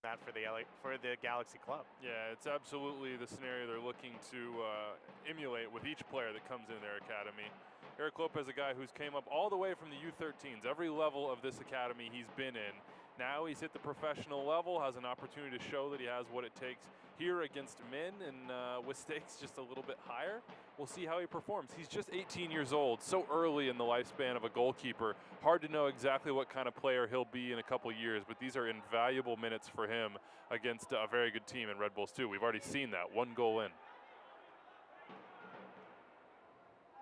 that for the Galaxy club. Yeah, it's absolutely the scenario they're looking to emulate with each player that comes in their academy. Eric Lopez, a guy who's came up all the way from the U13s, every level of this academy he's been in. Now he's hit the professional level, has an opportunity to show that he has what it takes here against men, and with stakes just a little bit higher. We'll see how he performs. He's just 18 years old, so early in the lifespan of a goalkeeper. Hard to know exactly what kind of player he'll be in a couple years, but these are invaluable minutes for him against a very good team in Red Bulls too. We've already seen that, 1 goal in.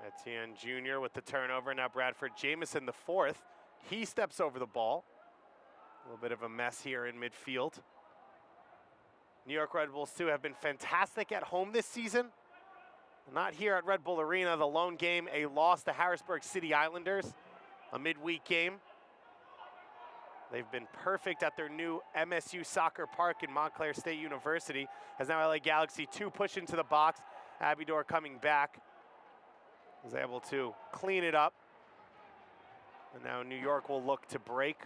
Etienne Jr. with the turnover. Now Bradford Jamison, the fourth. He steps over the ball. A little bit of a mess here in midfield. New York Red Bulls, too, have been fantastic at home this season. Not here at Red Bull Arena. The lone game, a loss to Harrisburg City Islanders, a midweek game. They've been perfect at their new MSU Soccer Park in Montclair State University. As now LA Galaxy 2 push into the box. Abidor coming back. Was able to clean it up. And now New York will look to break.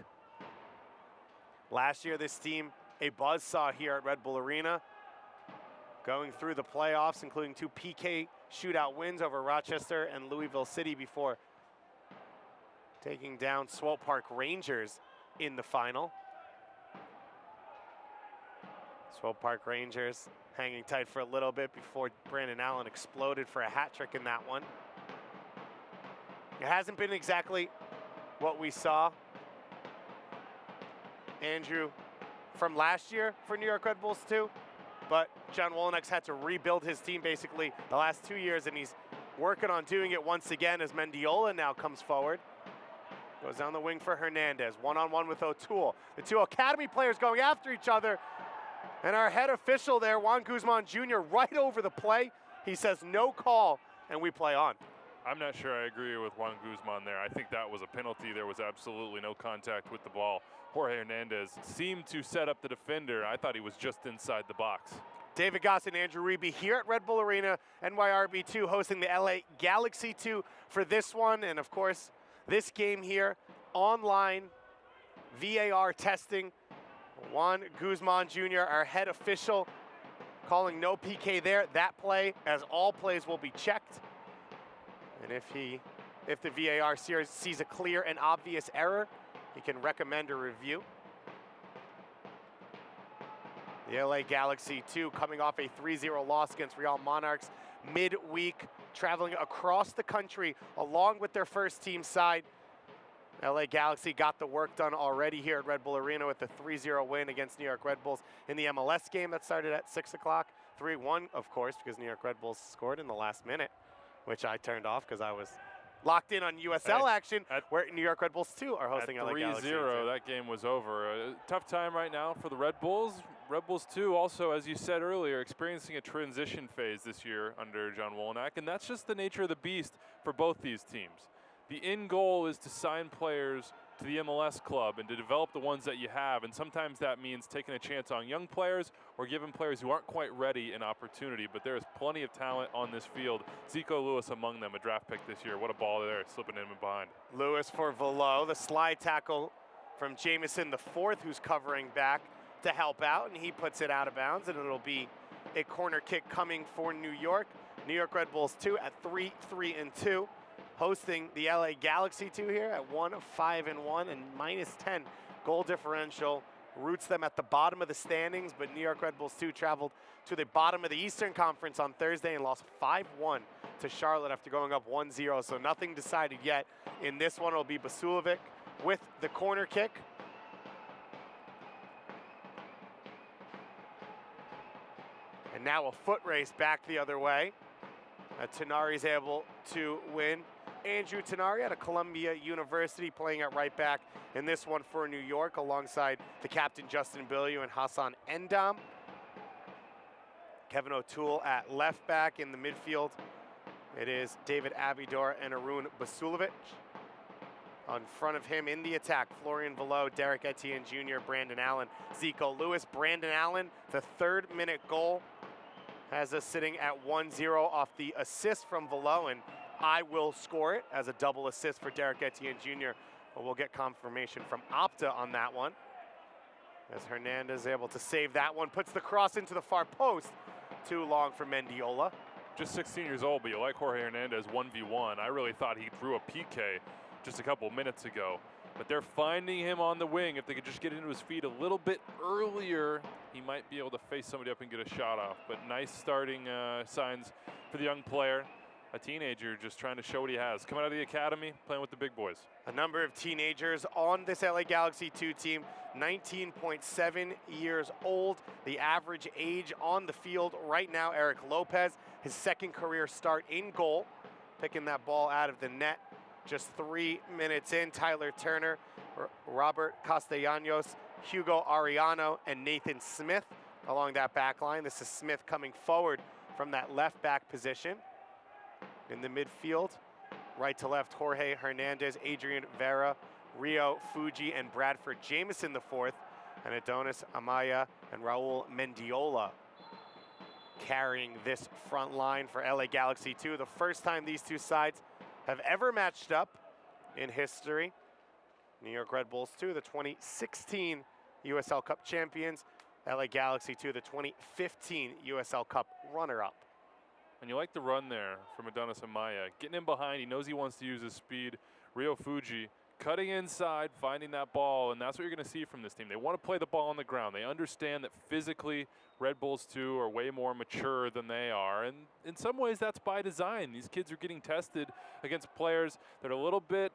Last year, this team, a buzzsaw here at Red Bull Arena. Going through the playoffs, including 2 PK shootout wins over Rochester and Louisville City before taking down Swope Park Rangers in the final. Swope Park Rangers hanging tight for a little bit before Brandon Allen exploded for a hat trick in that one. It hasn't been exactly what we saw, Andrew, from last year for New York Red Bulls too, but John Wolinek's had to rebuild his team basically the last 2 years, and he's working on doing it once again as Mendiola now comes forward. Goes down the wing for Hernandez, one-on-one with O'Toole. The 2 academy players going after each other, and our head official there, Juan Guzman Jr., right over the play. He says no call, and we play on. I'm not sure I agree with Juan Guzman there. I think that was a penalty. There was absolutely no contact with the ball. Jorge Hernandez seemed to set up the defender. I thought he was just inside the box. David Goss and Andrew Reby here at Red Bull Arena, NYRB2 hosting the LA Galaxy 2 for this one. And of course, this game here, online, VAR testing. Juan Guzman Jr., our head official, calling no PK there. That play, as all plays will be checked. And if the VAR sees a clear and obvious error, he can recommend a review. The LA Galaxy 2 coming off a 3-0 loss against Real Monarchs midweek, traveling across the country along with their first team side. LA Galaxy got the work done already here at Red Bull Arena with the 3-0 win against New York Red Bulls in the MLS game that started at 6 o'clock. 3-1, of course, because New York Red Bulls scored in the last minute, which I turned off because I was locked in on USL action, where New York Red Bulls 2 are hosting LA Galaxy. 3-0, that game was over. A tough time right now for the Red Bulls. Red Bulls 2 also, as you said earlier, experiencing a transition phase this year under John Wolynek, and that's just the nature of the beast for both these teams. The end goal is to sign players to the MLS club and to develop the ones that you have, and sometimes that means taking a chance on young players or giving players who aren't quite ready an opportunity, but there is plenty of talent on this field. Zico Lewis among them, a draft pick this year. What a ball there, slipping in behind. Lewis for Velo, the slide tackle from Jamison the fourth, who's covering back to help out, and he puts it out of bounds, and it'll be a corner kick coming for New York. New York Red Bulls 2 at 3-3-2. Hosting the LA Galaxy 2 here at 1-5-1 and -10 goal differential. Roots them at the bottom of the standings, but New York Red Bulls 2 traveled to the bottom of the Eastern Conference on Thursday and lost 5-1 to Charlotte after going up 1-0. So nothing decided yet. In this one, it'll be Basulovic with the corner kick. And now a foot race back the other way. Tenari's able to win. Andrew Tenari out of Columbia University playing at right back in this one for New York alongside the captain Justin Bilyeu and Hassan Endam. Kevin O'Toole at left back. In the midfield, it is David Abidor and Arun Basulovic. On front of him in the attack, Florian Velo, Derek Etienne Jr., Brandon Allen, Zico Lewis. Brandon Allen, the 3rd-minute goal, has us sitting at 1-0 off the assist from Velo, and I will score it as a double assist for Derek Etienne Jr. But we'll get confirmation from Opta on that one. As Hernandez able to save that one, puts the cross into the far post. Too long for Mendiola. Just 16 years old, but you like Jorge Hernandez 1v1. I really thought he drew a PK just a couple minutes ago. But they're finding him on the wing. If they could just get into his feet a little bit earlier, he might be able to face somebody up and get a shot off. But nice starting signs for the young player. A teenager just trying to show what he has. Coming out of the academy, playing with the big boys. A number of teenagers on this LA Galaxy 2 team, 19.7 years old. The average age on the field right now, Eric Lopez, his second career start in goal, picking that ball out of the net. Just 3 minutes in, Tyler Turner, Robert Castellanos, Hugo Ariano, and Nathan Smith along that back line. This is Smith coming forward from that left back position. In the midfield, right to left, Jorge Hernandez, Adrian Vera, Rio Fuji, and Bradford Jameson IV, and Adonis Amaya and Raul Mendiola carrying this front line for LA Galaxy 2. The first time these two sides have ever matched up in history. New York Red Bulls 2, the 2016 USL Cup champions. LA Galaxy 2, the 2015 USL Cup runner-up. And you like the run there from Adonis Amaya. Getting in behind, he knows he wants to use his speed. Rio Fuji cutting inside, finding that ball, and that's what you're going to see from this team. They want to play the ball on the ground. They understand that physically Red Bulls 2 are way more mature than they are, and in some ways that's by design. These kids are getting tested against players that are a little bit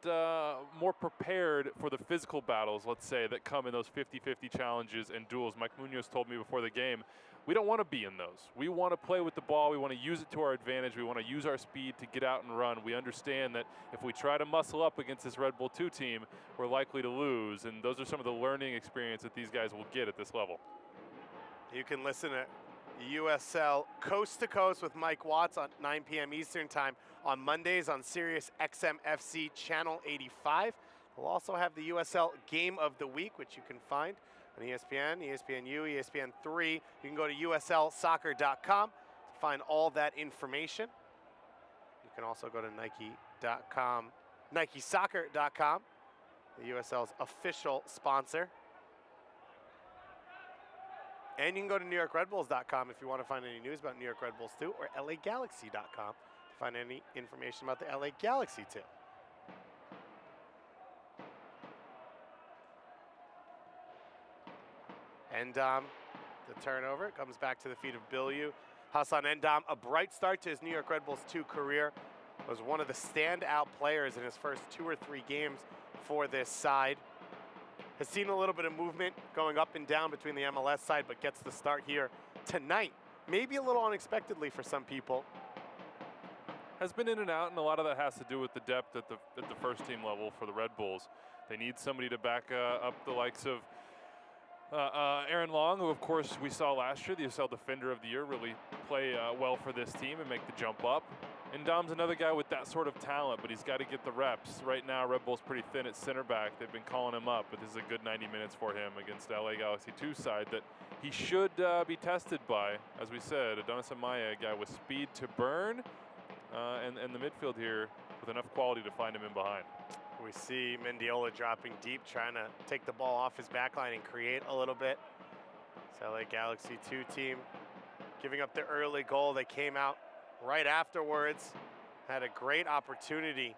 more prepared for the physical battles, let's say, that come in those 50-50 challenges and duels. Mike Munoz told me before the game, we don't want to be in those. We want to play with the ball. We want to use it to our advantage. We want to use our speed to get out and run. We understand that if we try to muscle up against this Red Bull 2 team, we're likely to lose. And those are some of the learning experience that these guys will get at this level. You can listen to USL Coast to Coast with Mike Watts on 9 p.m. Eastern Time on Mondays on Sirius XM FC Channel 85. We'll also have the USL Game of the Week, which you can find on ESPN, ESPNU, ESPN3. You can go to uslsoccer.com to find all that information. You can also go to Nike.com, NikeSoccer.com, the USL's official sponsor. And you can go to NewYorkRedBulls.com if you want to find any news about New York Red Bulls 2, or LAGalaxy.com to find any information about the LA Galaxy 2. Endom, the turnover, comes back to the feet of Bilyu. Hassan Endom, a bright start to his New York Red Bulls 2 career, was one of the standout players in his first 2 or 3 games for this side. Has seen a little bit of movement going up and down between the MLS side, but gets the start here tonight. Maybe a little unexpectedly for some people. Has been in and out, and a lot of that has to do with the depth at the first team level for the Red Bulls. They need somebody to back up the likes of Aaron Long, who of course we saw last year, the USL Defender of the Year, really play well for this team and make the jump up. And Dom's another guy with that sort of talent, but he's got to get the reps. Right now, Red Bull's pretty thin at center back. They've been calling him up, but this is a good 90 minutes for him against LA Galaxy 2 side that he should be tested by. As we said, Adonis Amaya, a guy with speed to burn, and the midfield here with enough quality to find him in behind. We see Mendiola dropping deep, trying to take the ball off his backline and create a little bit. It's LA Galaxy 2 team giving up the early goal. They came out right afterwards, had a great opportunity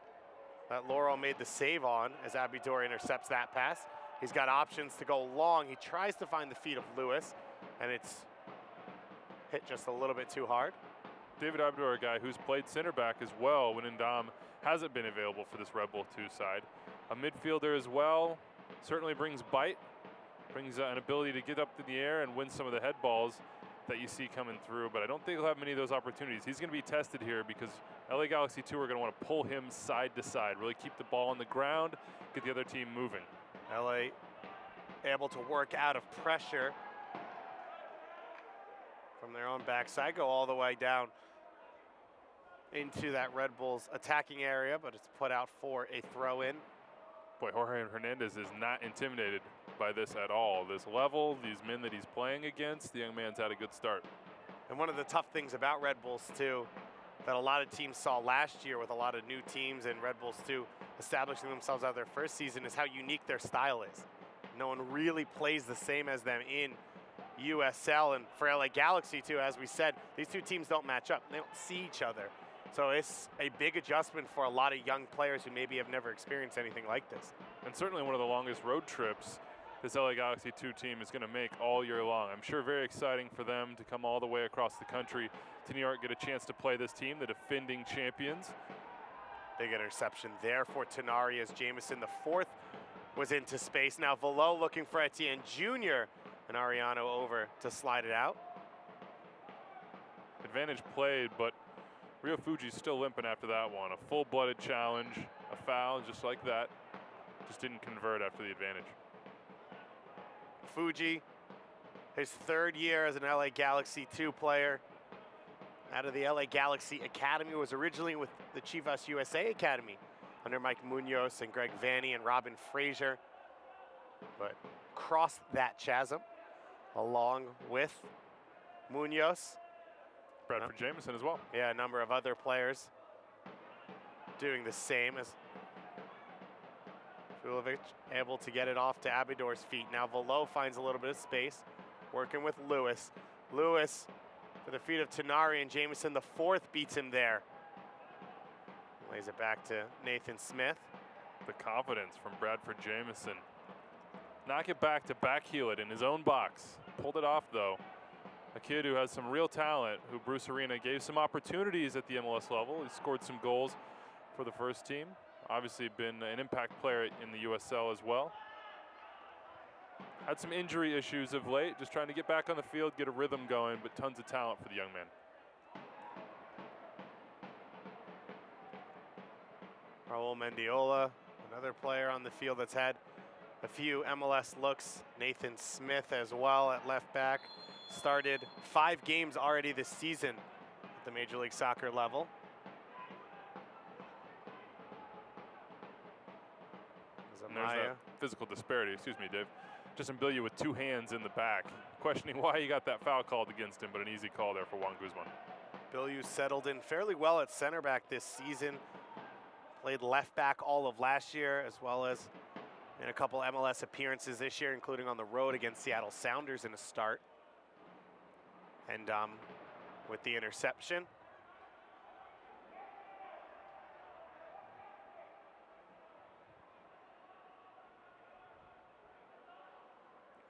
that Laurel made the save on as Abidor intercepts that pass. He's got options to go long. He tries to find the feet of Lewis, and it's hit just a little bit too hard. David Abidor, a guy who's played center back as well when Ndam hasn't been available for this Red Bull 2 side. A midfielder as well, certainly brings bite, brings an ability to get up in the air and win some of the head balls that you see coming through, but I don't think he'll have many of those opportunities. He's going to be tested here because LA Galaxy 2 are going to want to pull him side to side, really keep the ball on the ground, get the other team moving. LA able to work out of pressure from their own backside, go all the way down into that Red Bulls attacking area, but it's put out for a throw-in. Boy, Jorge Hernandez is not intimidated by this at all. This level, these men that he's playing against, the young man's had a good start. And one of the tough things about Red Bulls 2 that a lot of teams saw last year with a lot of new teams and Red Bulls 2 establishing themselves out of their first season is how unique their style is. No one really plays the same as them in USL, and for LA Galaxy too, as we said, these two teams don't match up. They don't see each other. So it's a big adjustment for a lot of young players who maybe have never experienced anything like this. And certainly one of the longest road trips this LA Galaxy 2 team is going to make all year long. I'm sure very exciting for them to come all the way across the country to New York, get a chance to play this team, the defending champions. Big interception there for Tenari as Jamison, the fourth, was into space. Now Velo looking for Etienne Jr. and Ariano over to slide it out. Advantage played, but Rio Fuji's still limping after that one. A full-blooded challenge, a foul just like that. Just didn't convert after the advantage. Fuji, his third year as an LA Galaxy 2 player. Out of the LA Galaxy Academy, was originally with the Chivas USA Academy under Mike Munoz and Greg Vanny and Robin Frazier, but crossed that chasm along with Munoz. Bradford Jamison as well. Yeah, a number of other players doing the same, as Fulovic able to get it off to Abidor's feet. Now Velo finds a little bit of space, working with Lewis. Lewis for the feet of Tenari, and Jamison, the fourth, beats him there. Lays it back to Nathan Smith. The confidence from Bradford Jamison. Knock it back to backheel it in his own box. Pulled it off though. A kid who has some real talent, who Bruce Arena gave some opportunities at the MLS level. He scored some goals for the first team. Obviously been an impact player in the USL as well. Had some injury issues of late, just trying to get back on the field, get a rhythm going, but tons of talent for the young man. Raul Mendiola, another player on the field that's had a few MLS looks. Nathan Smith as well at left back. Started 5 games already this season at the Major League Soccer level. And there's that physical disparity, excuse me, Dave. Justin Bilya with 2 hands in the back, questioning why he got that foul called against him, but an easy call there for Juan Guzman. Bilya settled in fairly well at center back this season. Played left back all of last year, as well as in a couple MLS appearances this year, including on the road against Seattle Sounders in a start. And with the interception.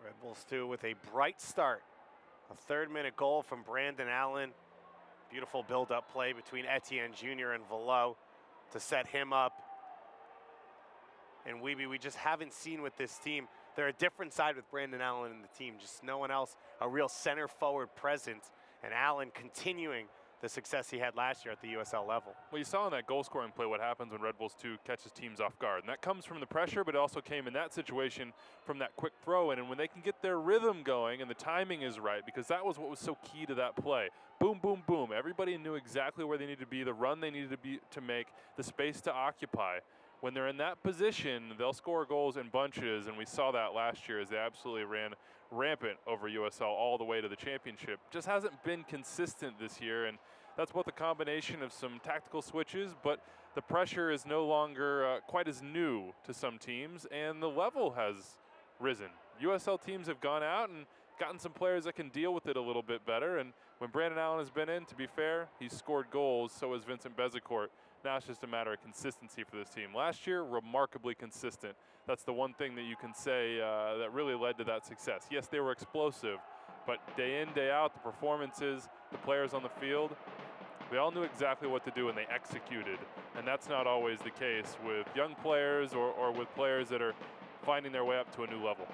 Red Bulls 2 with a bright start. A 3rd-minute goal from Brandon Allen. Beautiful build-up play between Etienne Jr. and Velo to set him up. And we just haven't seen with this team. They're a different side with Brandon Allen in the team. Just no one else, a real center forward presence. And Allen continuing the success he had last year at the USL level. Well, you saw in that goal scoring play what happens when Red Bulls 2 catches teams off guard. And that comes from the pressure, but it also came in that situation from that quick throw in. And when they can get their rhythm going and the timing is right, because that was what was so key to that play. Boom, boom, boom. Everybody knew exactly where they needed to be, the run they needed to make, the space to occupy. When they're in that position, they'll score goals in bunches, and we saw that last year as they absolutely ran rampant over USL all the way to the championship. Just hasn't been consistent this year, and that's both a combination of some tactical switches, but the pressure is no longer quite as new to some teams, and the level has risen. USL teams have gone out and gotten some players that can deal with it a little bit better, and when Brandon Allen has been in, to be fair, he's scored goals, so has Vincent Bezecourt. Now it's just a matter of consistency for this team. Last year, remarkably consistent. That's the one thing that you can say that really led to that success. Yes, they were explosive, but day in, day out, the performances, the players on the field, they all knew exactly what to do and they executed. And that's not always the case with young players or with players that are finding their way up to a new level.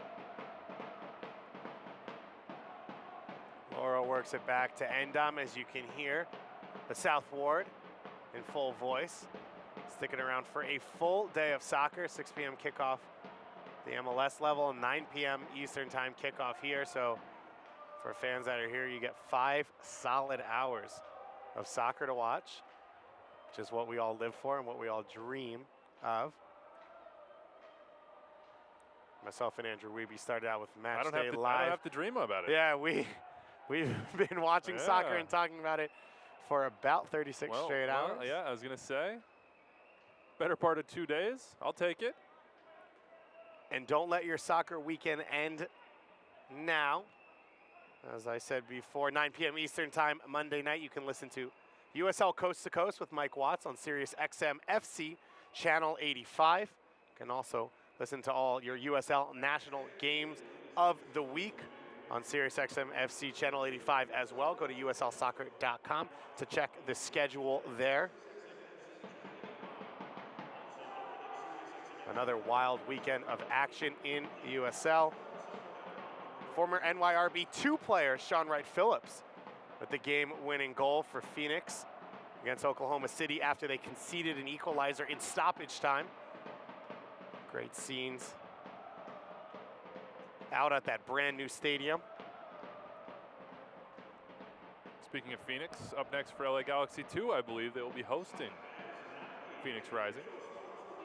Laura works it back to Endom, as you can hear. The South Ward in full voice, sticking around for a full day of soccer. 6 p.m. kickoff, the MLS level, 9 p.m. Eastern time kickoff here. So for fans that are here, you get 5 solid hours of soccer to watch, which is what we all live for and what we all dream of. Myself and Andrew Wiebe started out with Match Day Live. I don't have to dream about it. Yeah, we've been watching soccer and talking about it for about 36 straight hours. Yeah, I was going to say, better part of 2 days. I'll take it. And don't let your soccer weekend end now. As I said before, 9 p.m. Eastern Time, Monday night, you can listen to USL Coast to Coast with Mike Watts on Sirius XM FC Channel 85. You can also listen to all your USL national games of the week on Sirius XM FC Channel 85 as well. Go to uslsoccer.com to check the schedule there. Another wild weekend of action in USL. Former NYRB2 player Sean Wright Phillips with the game-winning goal for Phoenix against Oklahoma City after they conceded an equalizer in stoppage time. Great scenes out at that brand new stadium. Speaking of Phoenix, up next for LA Galaxy 2, I believe they will be hosting Phoenix Rising.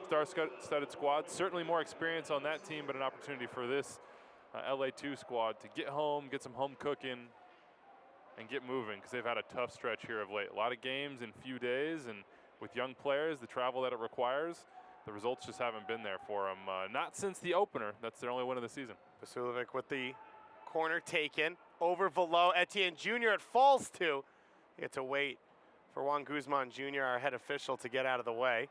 Star-studded squad, certainly more experience on that team, but an opportunity for this LA2 squad to get home, get some home cooking, and get moving, because they've had a tough stretch here of late. A lot of games in few days, and with young players, the travel that it requires, the results just haven't been there for them. Not since the opener. That's their only win of the season. Vasilovic with the corner taken. Over Velo, Etienne Jr. It falls to. You have to wait for Juan Guzman Jr., our head official, to get out of the way.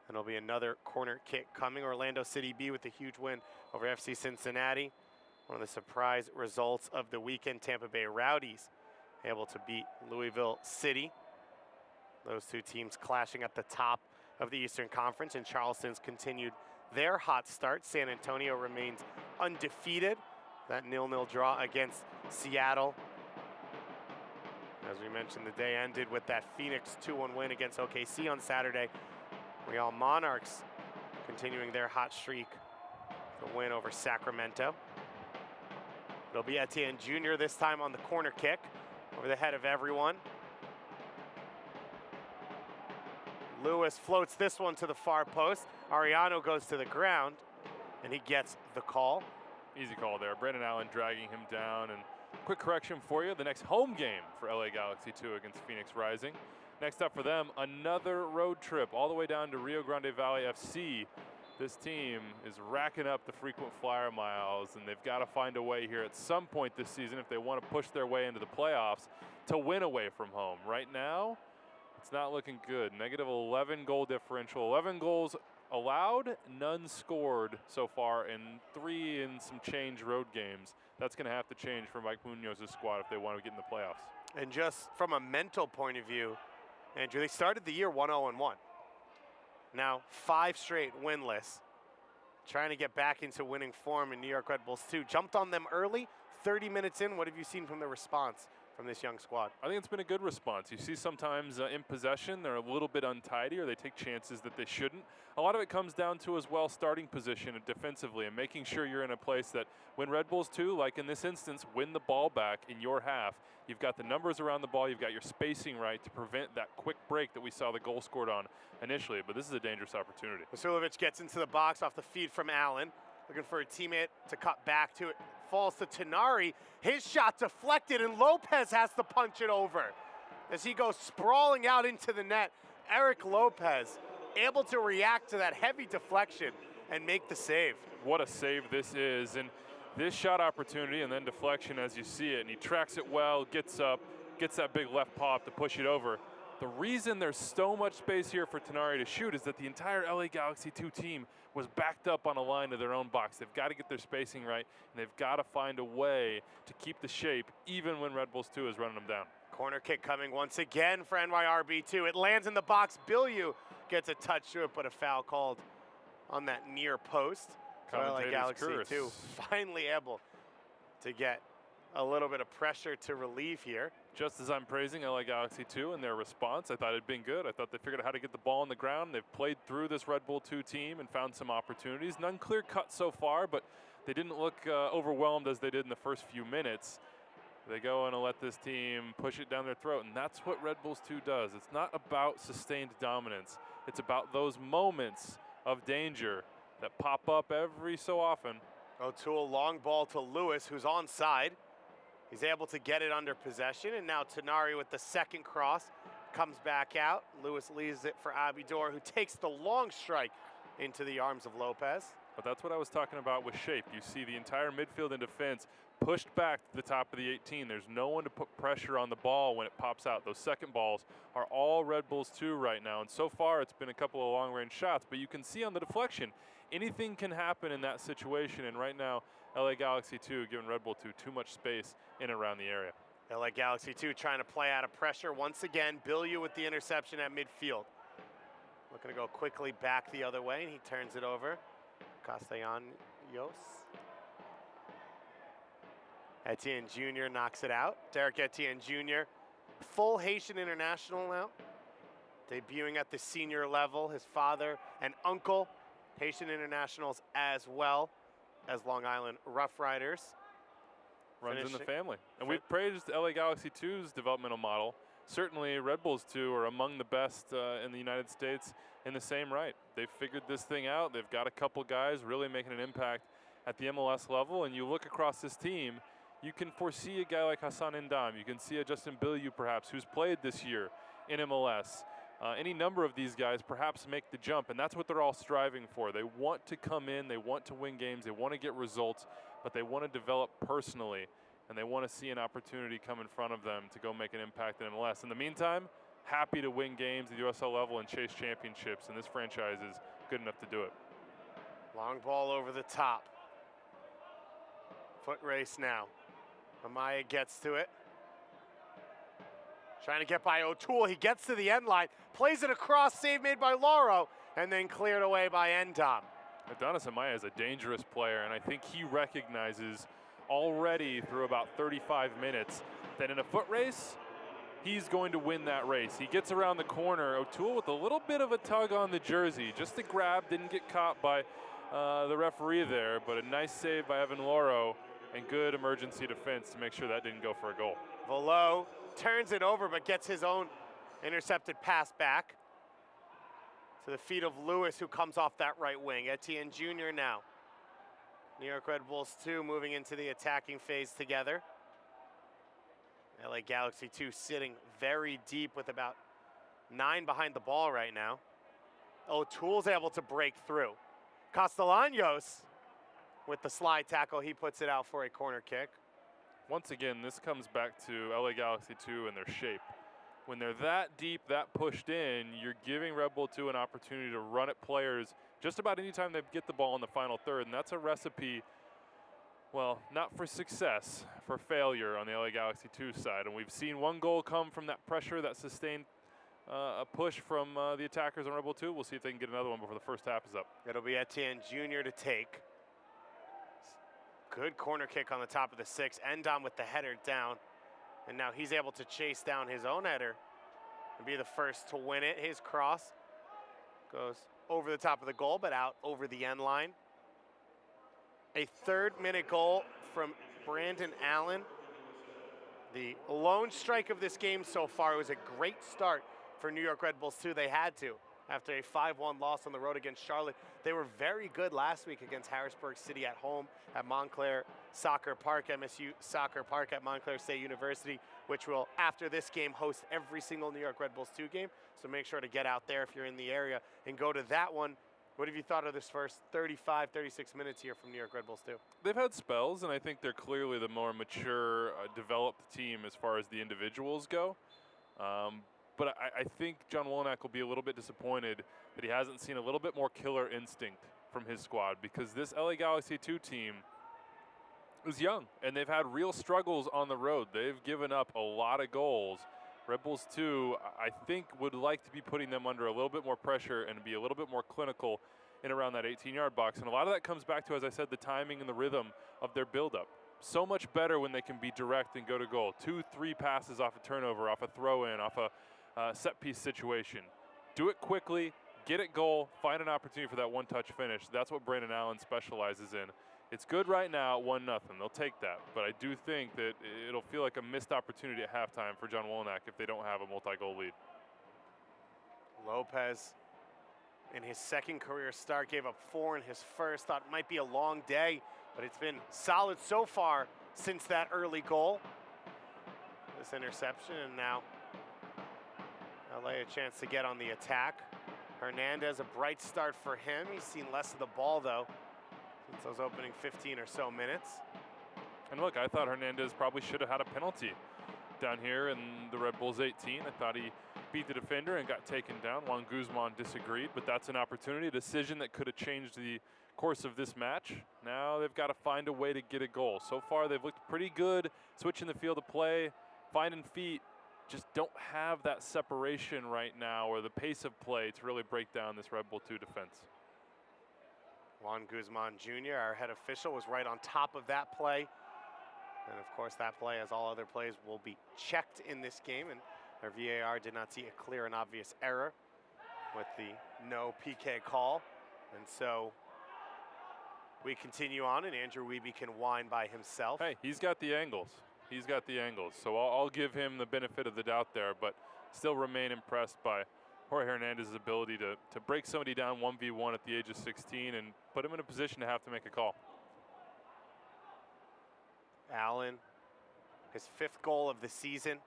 And it'll be another corner kick coming. Orlando City B with a huge win over FC Cincinnati. One of the surprise results of the weekend. Tampa Bay Rowdies able to beat Louisville City. Those two teams clashing at the top of the Eastern Conference, and Charleston's continued their hot start. San Antonio remains undefeated. That 0-0 draw against Seattle. As we mentioned, the day ended with that Phoenix 2-1 win against OKC on Saturday. Real Monarchs continuing their hot streak, the win over Sacramento. It'll be Etienne Jr. this time on the corner kick, over the head of everyone. Lewis floats this one to the far post. Ariano goes to the ground, and he gets the call. Easy call there. Brandon Allen dragging him down. And quick correction for you, the next home game for LA Galaxy 2 against Phoenix Rising. Next up for them, another road trip all the way down to Rio Grande Valley FC. This team is racking up the frequent flyer miles, and they've got to find a way here at some point this season if they want to push their way into the playoffs to win away from home. Right now, it's not looking good. Negative 11 goal differential, 11 goals allowed, none scored so far in 3 and some change road games. That's going to have to change for Mike Munoz's squad if they want to get in the playoffs. And just from a mental point of view, Andrew, they started the year 1-0-1. Now 5 straight winless, trying to get back into winning form in New York Red Bulls 2. Jumped on them early, 30 minutes in. What have you seen from the response from this young squad? I think it's been a good response. You see sometimes in possession, they're a little bit untidy or they take chances that they shouldn't. A lot of it comes down to as well starting position and defensively and making sure you're in a place that when Red Bulls 2, like in this instance, win the ball back in your half, you've got the numbers around the ball, you've got your spacing right to prevent that quick break that we saw the goal scored on initially, but this is a dangerous opportunity. Vasilovic gets into the box off the feed from Allen, looking for a teammate to cut back to it. Falls to Tenari. His shot deflected, and Lopez has to punch it over as he goes sprawling out into the net. Eric Lopez able to react to that heavy deflection and make the save. What a save this is, and this shot opportunity and then deflection as you see it, and he tracks it well, gets up, gets that big left pop to push it over. The reason there's so much space here for Tenari to shoot is that the entire LA Galaxy 2 team was backed up on a line of their own box. They've got to get their spacing right, and they've got to find a way to keep the shape even when Red Bulls 2 is running them down. Corner kick coming once again for NYRB2. It lands in the box. Bilyeu gets a touch to it, but a foul called on that near post. So LA Galaxy 2 finally able to get a little bit of pressure to relieve here. Just as I'm praising LA Galaxy 2 and their response, I thought it'd been good. I thought they figured out how to get the ball on the ground. They've played through this Red Bull 2 team and found some opportunities. None clear cut so far, but they didn't look overwhelmed as they did in the first few minutes. They go in and let this team push it down their throat, and that's what Red Bulls 2 does. It's not about sustained dominance. It's about those moments of danger that pop up every so often. O'Toole, long ball to Lewis, who's onside. He's able to get it under possession, and now Tenari with the second cross comes back out. Lewis leaves it for Abidor, who takes the long strike into the arms of Lopez. But that's what I was talking about with shape. You see the entire midfield and defense pushed back to the top of the 18. There's no one to put pressure on the ball when it pops out. Those second balls are all Red Bulls 2 right now. And so far, it's been a couple of long-range shots. But you can see on the deflection, anything can happen in that situation. And right now, LA Galaxy 2 giving Red Bull 2 too much space in and around the area. LA Galaxy 2 trying to play out of pressure. Once again, Bilyu with the interception at midfield. Looking to go quickly back the other way, and he turns it over. Castellanos. Etienne Jr. knocks it out. Derek Etienne Jr., full Haitian international now. Debuting at the senior level. His father and uncle, Haitian internationals as well as Long Island Rough Riders. Runs in the family. And we've praised LA Galaxy 2's developmental model. Certainly Red Bulls 2 are among the best in the United States in the same right. They've figured this thing out. They've got a couple guys really making an impact at the MLS level. And you look across this team, you can foresee a guy like Hassan Ndam. You can see a Justin Bilyu perhaps, who's played this year in MLS. Any number of these guys perhaps make the jump, and that's what they're all striving for. They want to come in, they want to win games, they want to get results, but they want to develop personally, and they want to see an opportunity come in front of them to go make an impact in MLS. In the meantime, happy to win games at the USL level and chase championships, and this franchise is good enough to do it. Long ball over the top. Foot race now. Amaya gets to it. Trying to get by O'Toole. He gets to the end line, plays it across, save made by Lauro, and then cleared away by Ndam. Adonis Amaya is a dangerous player, and I think he recognizes already through about 35 minutes that in a foot race, he's going to win that race. He gets around the corner. O'Toole with a little bit of a tug on the jersey, just a grab, didn't get caught by the referee there, but a nice save by Evan Lauro and good emergency defense to make sure that didn't go for a goal. Velo turns it over but gets his own intercepted pass back to the feet of Lewis, who comes off that right wing. Etienne Jr. now. New York Red Bulls 2 moving into the attacking phase together. LA Galaxy 2 sitting very deep with about 9 behind the ball right now. O'Toole's able to break through. Castellanos with the slide tackle, he puts it out for a corner kick. Once again, this comes back to LA Galaxy 2 and their shape. When they're that deep, that pushed in, you're giving Red Bull 2 an opportunity to run at players just about any time they get the ball in the final third, and that's a recipe, well, not for success, for failure on the LA Galaxy 2 side. And we've seen one goal come from that pressure, that sustained a push from the attackers on Red Bull 2. We'll see if they can get another one before the first half is up. It'll be Etienne Jr. to take. Good corner kick on the top of the 6. Ndam with the header down. And now he's able to chase down his own header and be the first to win it. His cross goes over the top of the goal, but out over the end line. A 3rd-minute goal from Brandon Allen. The lone strike of this game so far. It was a great start for New York Red Bulls 2. They had to. After a 5-1 loss on the road against Charlotte. They were very good last week against Harrisburg City at home at Montclair Soccer Park, MSU Soccer Park at Montclair State University, which will, after this game, host every single New York Red Bulls 2 game. So make sure to get out there if you're in the area and go to that one. What have you thought of this first 35, 36 minutes here from New York Red Bulls 2? They've had spells, and I think they're clearly the more mature, developed team as far as the individuals go. But I think John Wolyniak will be a little bit disappointed that he hasn't seen a little bit more killer instinct from his squad, because this LA Galaxy 2 team is young, and they've had real struggles on the road. They've given up a lot of goals. Red Bulls 2, I think, would like to be putting them under a little bit more pressure and be a little bit more clinical in around that 18-yard box. And a lot of that comes back to, as I said, the timing and the rhythm of their buildup. So much better when they can be direct and go to goal. 2-3 passes off a turnover, off a throw-in, off a set-piece situation. Do it quickly, get it goal, find an opportunity for that one-touch finish. That's what Brandon Allen specializes in. It's good right now at 1-0. They'll take that. But I do think that it'll feel like a missed opportunity at halftime for John Wolyniak if they don't have a multi-goal lead. Lopez, in his 2nd career start, gave up 4 in his first. Thought it might be a long day, but it's been solid so far since that early goal. This interception, and now LA a chance to get on the attack. Hernandez, a bright start for him. He's seen less of the ball, though, since those opening 15 or so minutes. And look, I thought Hernandez probably should have had a penalty down here in the Red Bulls 18. I thought he beat the defender and got taken down. Juan Guzman disagreed, but that's an opportunity, a decision that could have changed the course of this match. Now they've got to find a way to get a goal. So far, they've looked pretty good, switching the field of play, finding feet. Just don't have that separation right now or the pace of play to really break down this Red Bull 2 defense. Juan Guzman Jr., our head official, was right on top of that play. And of course, that play, as all other plays, will be checked in this game. And their VAR did not see a clear and obvious error with the no PK call. And so we continue on, and Andrew Wiebe can whine by himself. Hey, he's got the angles. He's got the angles. So I'll give him the benefit of the doubt there, but still remain impressed by Jorge Hernandez's ability to break somebody down 1v1 at the age of 16 and put him in a position to have to make a call. Allen, his 5th goal of the season.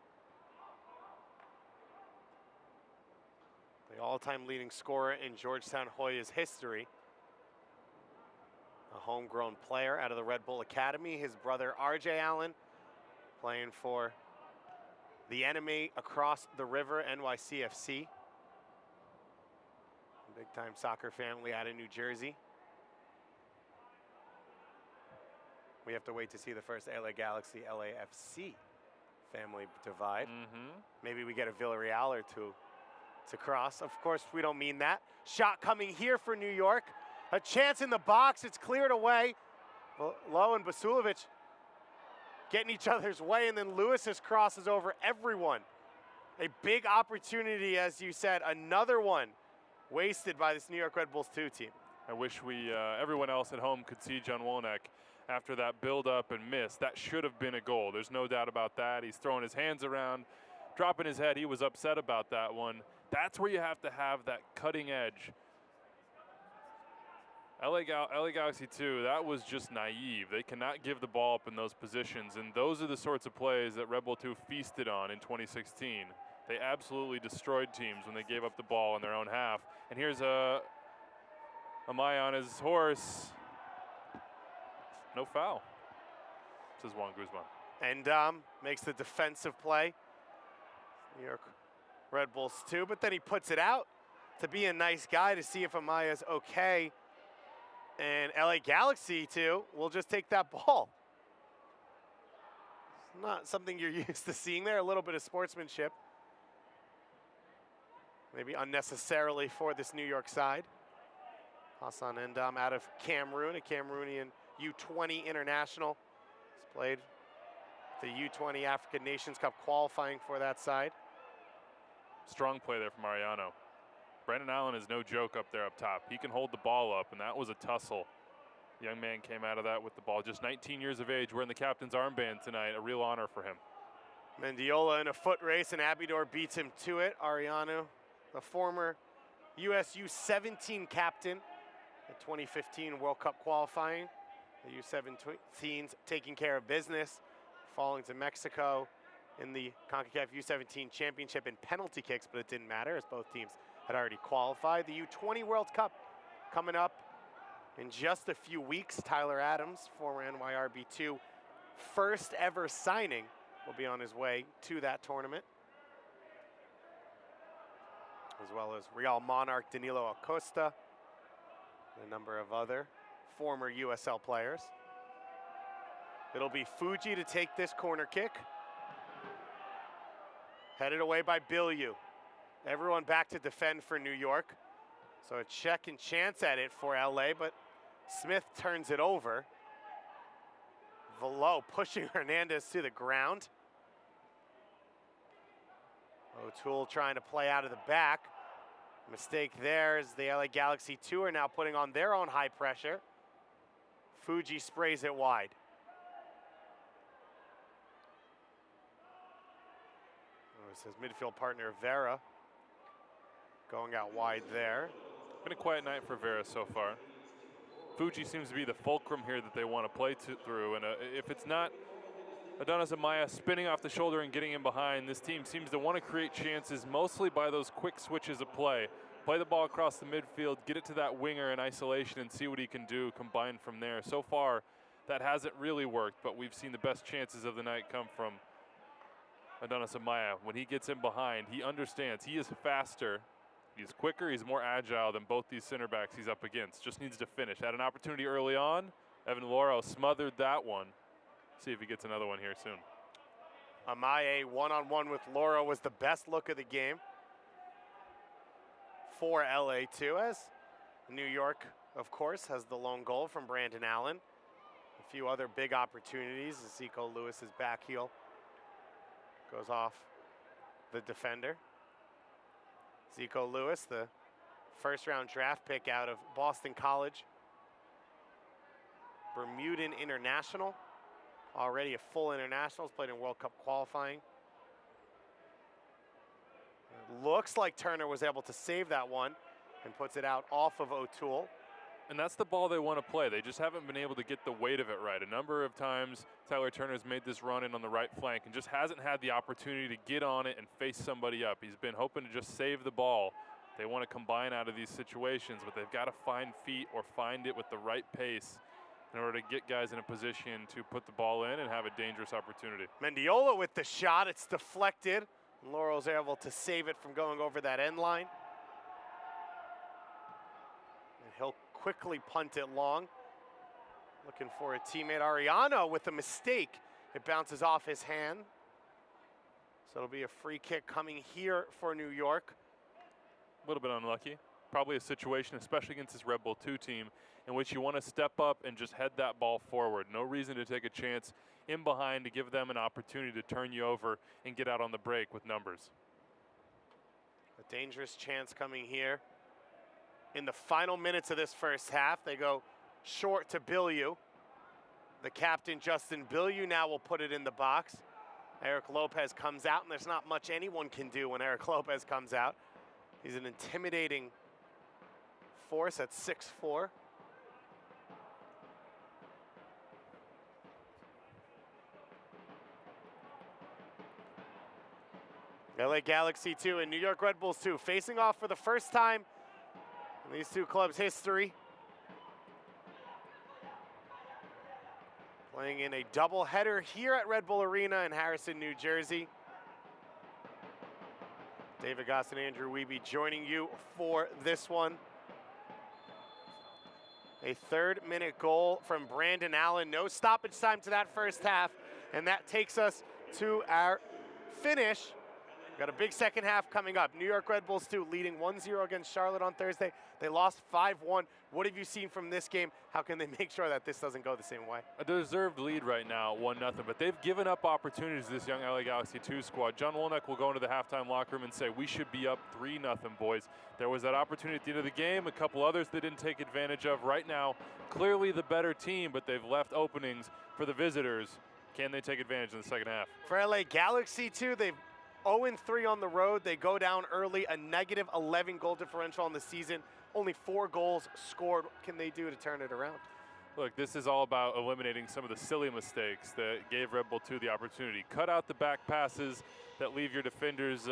The all-time leading scorer in Georgetown Hoyas history. A homegrown player out of the Red Bull Academy. His brother RJ Allen playing for the enemy across the river, NYCFC. Big-time soccer family out of New Jersey. We have to wait to see the first LA Galaxy, LAFC family divide. Maybe we get a Villarreal or two to cross. Of course, we don't mean that. Shot coming here for New York. A chance in the box. It's cleared away. Lowe and Basulovic getting each other's way, and then Lewis's crosses over everyone. A big opportunity, as you said, another one wasted by this New York Red Bulls 2 team. I wish everyone else at home could see John Wolyniec after that build-up and miss. That should have been a goal. There's no doubt about that. He's throwing his hands around, dropping his head. He was upset about that one. That's where you have to have that cutting edge. LA Galaxy 2, that was just naive. They cannot give the ball up in those positions, and those are the sorts of plays that Red Bull 2 feasted on in 2016. They absolutely destroyed teams when they gave up the ball in their own half. And here's Amaya on his horse. No foul, says Juan Guzman. And makes the defensive play. New York Red Bulls 2, but then he puts it out to be a nice guy to see if Amaya's okay. And LA Galaxy 2 will just take that ball. It's not something you're used to seeing there. A little bit of sportsmanship. Maybe unnecessarily for this New York side. Hassan Endam out of Cameroon, a Cameroonian U20 international. He's played the U20 African Nations Cup qualifying for that side. Strong play there from Mariano. Brandon Allen is no joke up there up top. He can hold the ball up, and that was a tussle. The young man came out of that with the ball. Just 19 years of age, wearing the captain's armband tonight. A real honor for him. Mendiola in a foot race, and Abidor beats him to it. Ariano, the former USU 17 captain at 2015 World Cup qualifying. The U17s taking care of business, falling to Mexico in the CONCACAF U17 championship in penalty kicks, but it didn't matter as both teams had already qualified. The U20 World Cup coming up in just a few weeks. Tyler Adams, former NYRB2, first ever signing, will be on his way to that tournament. As well as Real Monarch Danilo Acosta, and a number of other former USL players. It'll be Fuji to take this corner kick. Headed away by Bilyu. Everyone back to defend for New York. So a second chance at it for LA, but Smith turns it over. Velo pushing Hernandez to the ground. O'Toole trying to play out of the back. Mistake there as the LA Galaxy 2 are now putting on their own high pressure. Fuji sprays it wide. This is midfield partner Vera going out wide there. Been a quiet night for Vera so far. Fuji seems to be the fulcrum here that they want to play through, and if it's not Adonis Amaya spinning off the shoulder and getting in behind. This team seems to want to create chances mostly by those quick switches of play. Play the ball across the midfield, get it to that winger in isolation and see what he can do combined from there. So far, that hasn't really worked, but we've seen the best chances of the night come from Adonis Amaya. When he gets in behind, he understands. He is faster, he's quicker, he's more agile than both these center backs he's up against. Just needs to finish. Had an opportunity early on. Evan Loro smothered that one. See if he gets another one here soon. Amaya one-on-one with Loro was the best look of the game for LA too, as New York, of course, has the lone goal from Brandon Allen. A few other big opportunities. Zico Lewis's back heel goes off the defender. Zico Lewis, the first-round draft pick out of Boston College. Bermudan international. Already a full international, played in World Cup qualifying. It looks like Turner was able to save that one and puts it out off of O'Toole. And that's the ball they want to play. They just haven't been able to get the weight of it right. A number of times, Tyler Turner's made this run in on the right flank and just hasn't had the opportunity to get on it and face somebody up. He's been hoping to just save the ball. They want to combine out of these situations, but they've got to find feet or find it with the right pace in order to get guys in a position to put the ball in and have a dangerous opportunity. Mendiola with the shot, it's deflected. And Loro's able to save it from going over that end line. And he'll quickly punt it long. Looking for a teammate, Ariano, with a mistake. It bounces off his hand. So it'll be a free kick coming here for New York. A little bit unlucky. Probably a situation, especially against this Red Bull 2 team, in which you want to step up and just head that ball forward. No reason to take a chance in behind to give them an opportunity to turn you over and get out on the break with numbers. A dangerous chance coming here. In the final minutes of this first half, they go short to Bilyeu. The captain, Justin Bilyeu, now will put it in the box. Eric Lopez comes out, and there's not much anyone can do when Eric Lopez comes out. He's an intimidating force at 6'4". LA Galaxy 2 and New York Red Bulls 2 facing off for the first time in these two clubs' history. Playing in a doubleheader here at Red Bull Arena in Harrison, New Jersey. David Goss and Andrew Wiebe joining you for this one. A third-minute goal from Brandon Allen. No stoppage time to that first half, and that takes us to our finish. We've got a big second half coming up. New York Red Bulls 2 leading 1-0 against Charlotte on Thursday. They lost 5-1. What have you seen from this game? How can they make sure that this doesn't go the same way? A deserved lead right now, 1-0, but they've given up opportunities to this young LA Galaxy 2 squad. John Wolnick will go into the halftime locker room and say, we should be up 3-0, boys. There was that opportunity at the end of the game, a couple others they didn't take advantage of. Right now, clearly the better team, but they've left openings for the visitors. Can they take advantage in the second half? For LA Galaxy 2, they've 0-3 on the road. They go down early, a negative 11 goal differential on the season. Only 4 goals scored. What can they do to turn it around? Look, this is all about eliminating some of the silly mistakes that gave Red Bull 2 the opportunity. Cut out the back passes that leave your defenders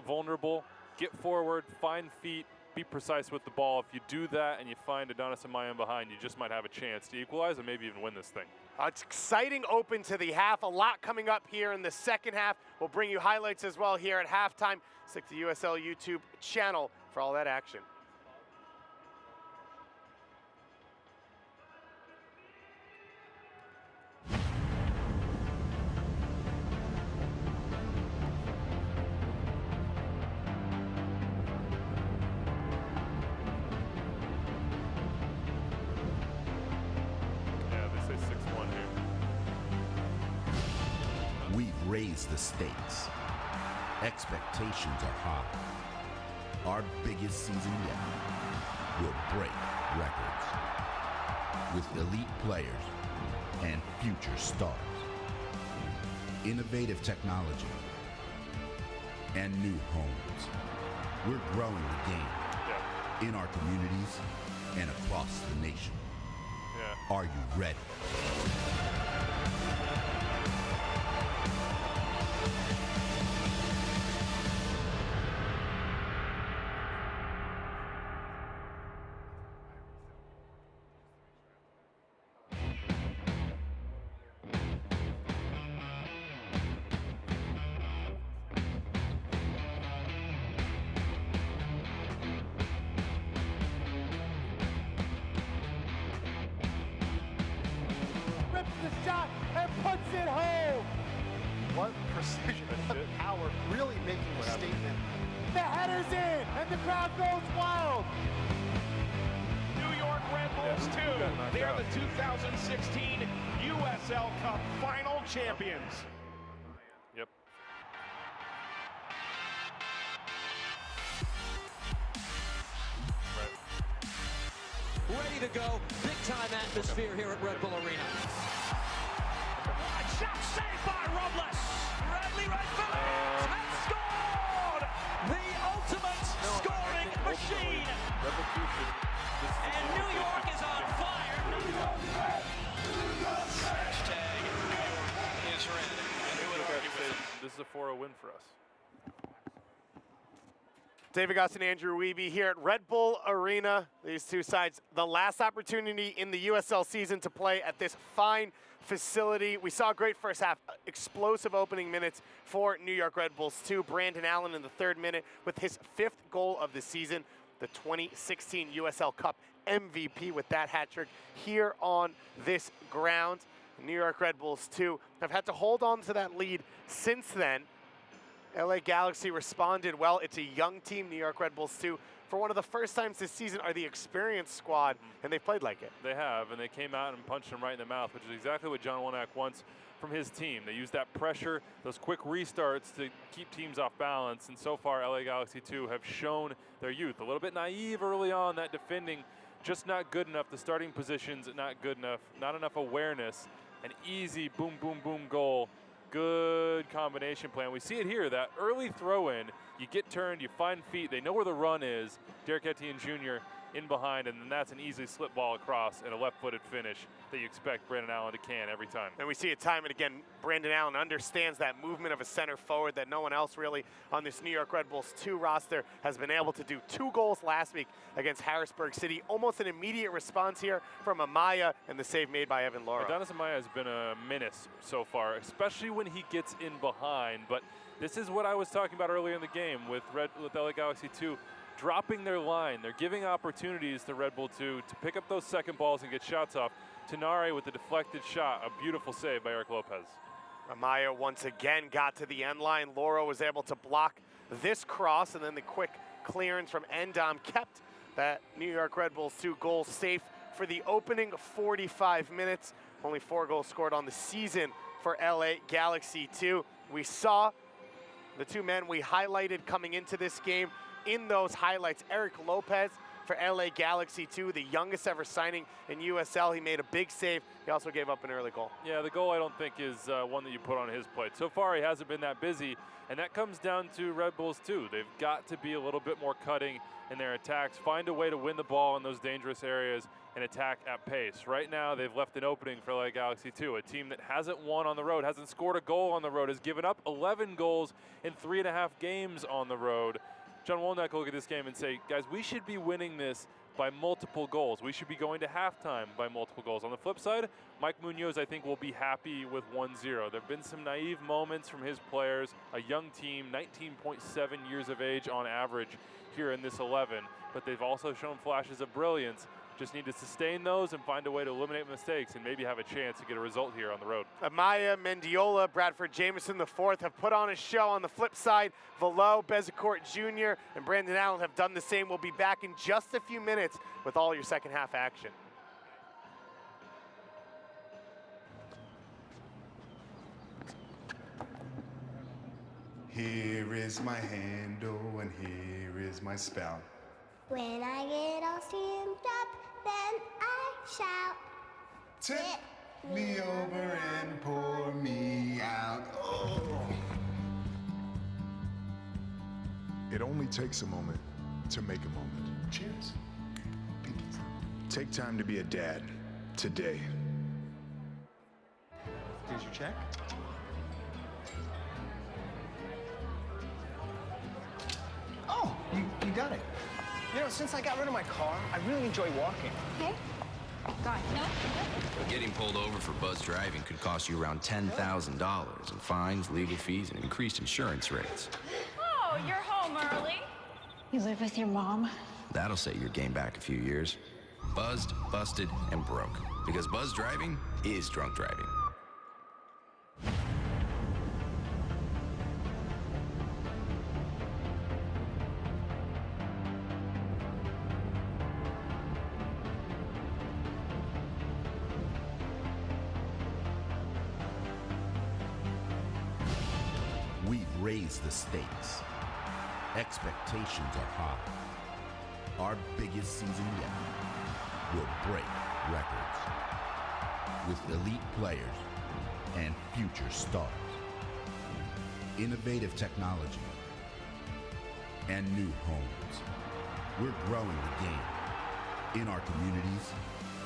vulnerable. Get forward, find feet, be precise with the ball. If you do that and you find Adonis Amaya behind, you just might have a chance to equalize and maybe even win this thing. It's exciting open to the half. A lot coming up here in the second half. We'll bring you highlights as well here at halftime. Stick to the USL YouTube channel for all that action. Raise the stakes. Expectations are high. Our biggest season yet will break records with elite players and future stars. Innovative technology and new homes. We're growing the game in our communities and across the nation. Are you ready? it home. What precision, what power, really making a statement. The header's in, and the crowd goes wild. New York Red Bulls 2. They are the 2016 USL Cup final champions. Yep. Ready to go. Big time atmosphere here at Red Bull Arena. Shot saved by Robles. Bradley Red-Phillips has scored! The ultimate scoring machine. And New York is on fire. Hashtag New York is red. And who would argue with it? This is a 4-0 win for us. David Goss and Andrew Wiebe here at Red Bull Arena. These two sides, the last opportunity in the USL season to play at this fine facility. We saw a great first half, explosive opening minutes for New York Red Bulls 2. Brandon Allen in the 3rd minute with his 5th goal of the season, the 2016 USL Cup MVP with that hat trick here on this ground. New York Red Bulls 2 have had to hold on to that lead since then. LA Galaxy responded well. It's a young team, New York Red Bulls 2. For one of the first times this season, are the experienced squad, and they've played like it. They have, and they came out and punched him right in the mouth, which is exactly what John Wonak wants from his team. They use that pressure, those quick restarts to keep teams off balance, and so far LA Galaxy 2 have shown their youth. A little bit naive early on, that defending just not good enough. The starting positions not good enough, not enough awareness. An easy boom, boom, boom goal. Good combination plan. We see it here, that early throw-in, you get turned, you find feet, they know where the run is. Derek Etienne Jr. in behind, and then that's an easy slip ball across and a left-footed finish that you expect Brandon Allen to can every time. And we see it time and again. Brandon Allen understands that movement of a center forward that no one else really on this New York Red Bulls 2 roster has been able to do. 2 goals last week against Harrisburg City. Almost an immediate response here from Amaya, and the save made by Evan Laura. Adonis Amaya has been a menace so far, especially when he gets in behind. But this is what I was talking about earlier in the game with LA Galaxy 2. Dropping their line. They're giving opportunities to Red Bull 2 to pick up those second balls and get shots off. Tenare with the deflected shot, a beautiful save by Eric Lopez. Amaya once again got to the end line. Laura was able to block this cross, and then the quick clearance from Endom kept that New York Red Bulls 2 goal safe for the opening 45 minutes. Only 4 goals scored on the season for LA Galaxy 2. We saw the 2 men we highlighted coming into this game. In those highlights, Eric Lopez for LA Galaxy 2, the youngest ever signing in USL. He made a big save. He also gave up an early goal. Yeah, the goal I don't think is one that you put on his plate. So far, he hasn't been that busy, and that comes down to Red Bulls 2. They've got to be a little bit more cutting in their attacks, find a way to win the ball in those dangerous areas and attack at pace. Right now, they've left an opening for LA Galaxy 2, a team that hasn't won on the road, hasn't scored a goal on the road, has given up 11 goals in 3.5 games on the road. John Wonak will look at this game and say, guys, we should be winning this by multiple goals. We should be going to halftime by multiple goals. On the flip side, Mike Munoz, I think, will be happy with 1-0. There have been some naive moments from his players, a young team, 19.7 years of age on average here in this 11, but they've also shown flashes of brilliance. Just need to sustain those and find a way to eliminate mistakes and maybe have a chance to get a result here on the road. Amaya, Mendiola, Bradford Jameson the 4th have put on a show. On the flip side, Velo, Bezecourt Jr., and Brandon Allen have done the same. We'll be back in just a few minutes with all your second half action. Here is my handle and here is my spout. When I get all steamed up, then I shout. Tip me over and pour me out. Oh. It only takes a moment to make a moment. Cheers. Take time to be a dad today. Here's your check. Oh, you got it. You know, since I got rid of my car, I really enjoy walking. Okay. Got it. No? Getting pulled over for buzz driving could cost you around $10,000 in fines, legal fees, and increased insurance rates. Oh, you're home early. You live with your mom? That'll set your game back a few years. Buzzed, busted, and broke. Because buzz driving is drunk driving. raised the stakes. Expectations are high. Our biggest season yet will break records with elite players and future stars. Innovative technology and new homes. We're growing the game in our communities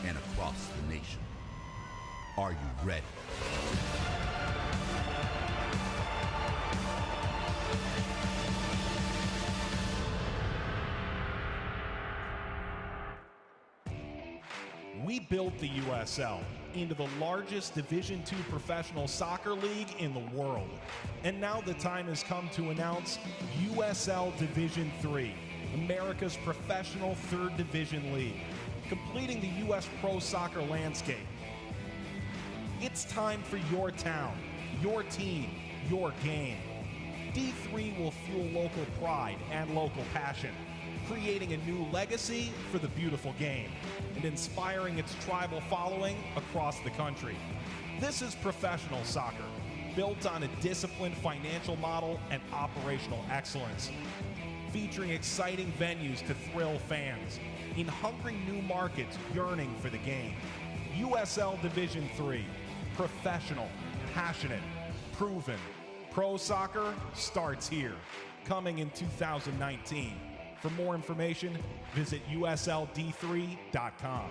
and across the nation. Are you ready? We built the USL into the largest Division II professional soccer league in the world. And now the time has come to announce USL Division III, America's professional third division league, completing the U.S. pro soccer landscape. It's time for your town, your team, your game. D3 will fuel local pride and local passion, creating a new legacy for the beautiful game and inspiring its tribal following across the country. This is professional soccer, built on a disciplined financial model and operational excellence, featuring exciting venues to thrill fans in hungry new markets yearning for the game. USL Division III, professional, passionate, proven. Pro soccer starts here, coming in 2019. For more information, visit usld3.com.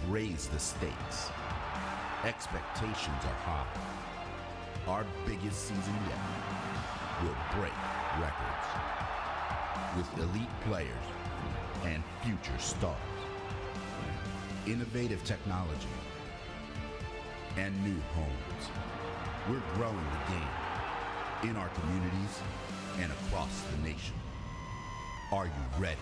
Raise the stakes. Expectations are high. Our biggest season yet will break records with elite players and future stars. Innovative technology and new homes. We're growing the game in our communities and across the nation. Are you ready?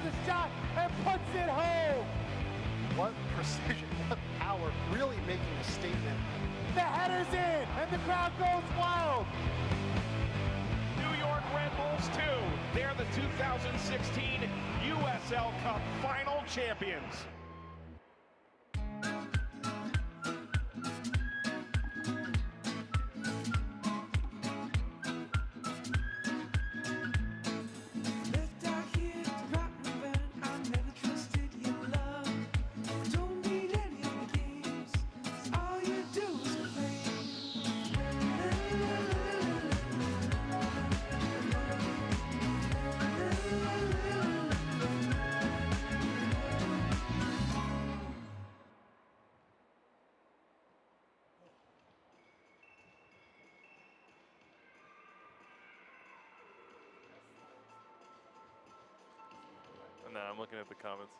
The shot and puts it home. What precision, what power, really making a statement. The header's in and the crowd goes wild. New York Red Bulls 2, they're the 2016 USL Cup final champions. No, I'm looking at the comments.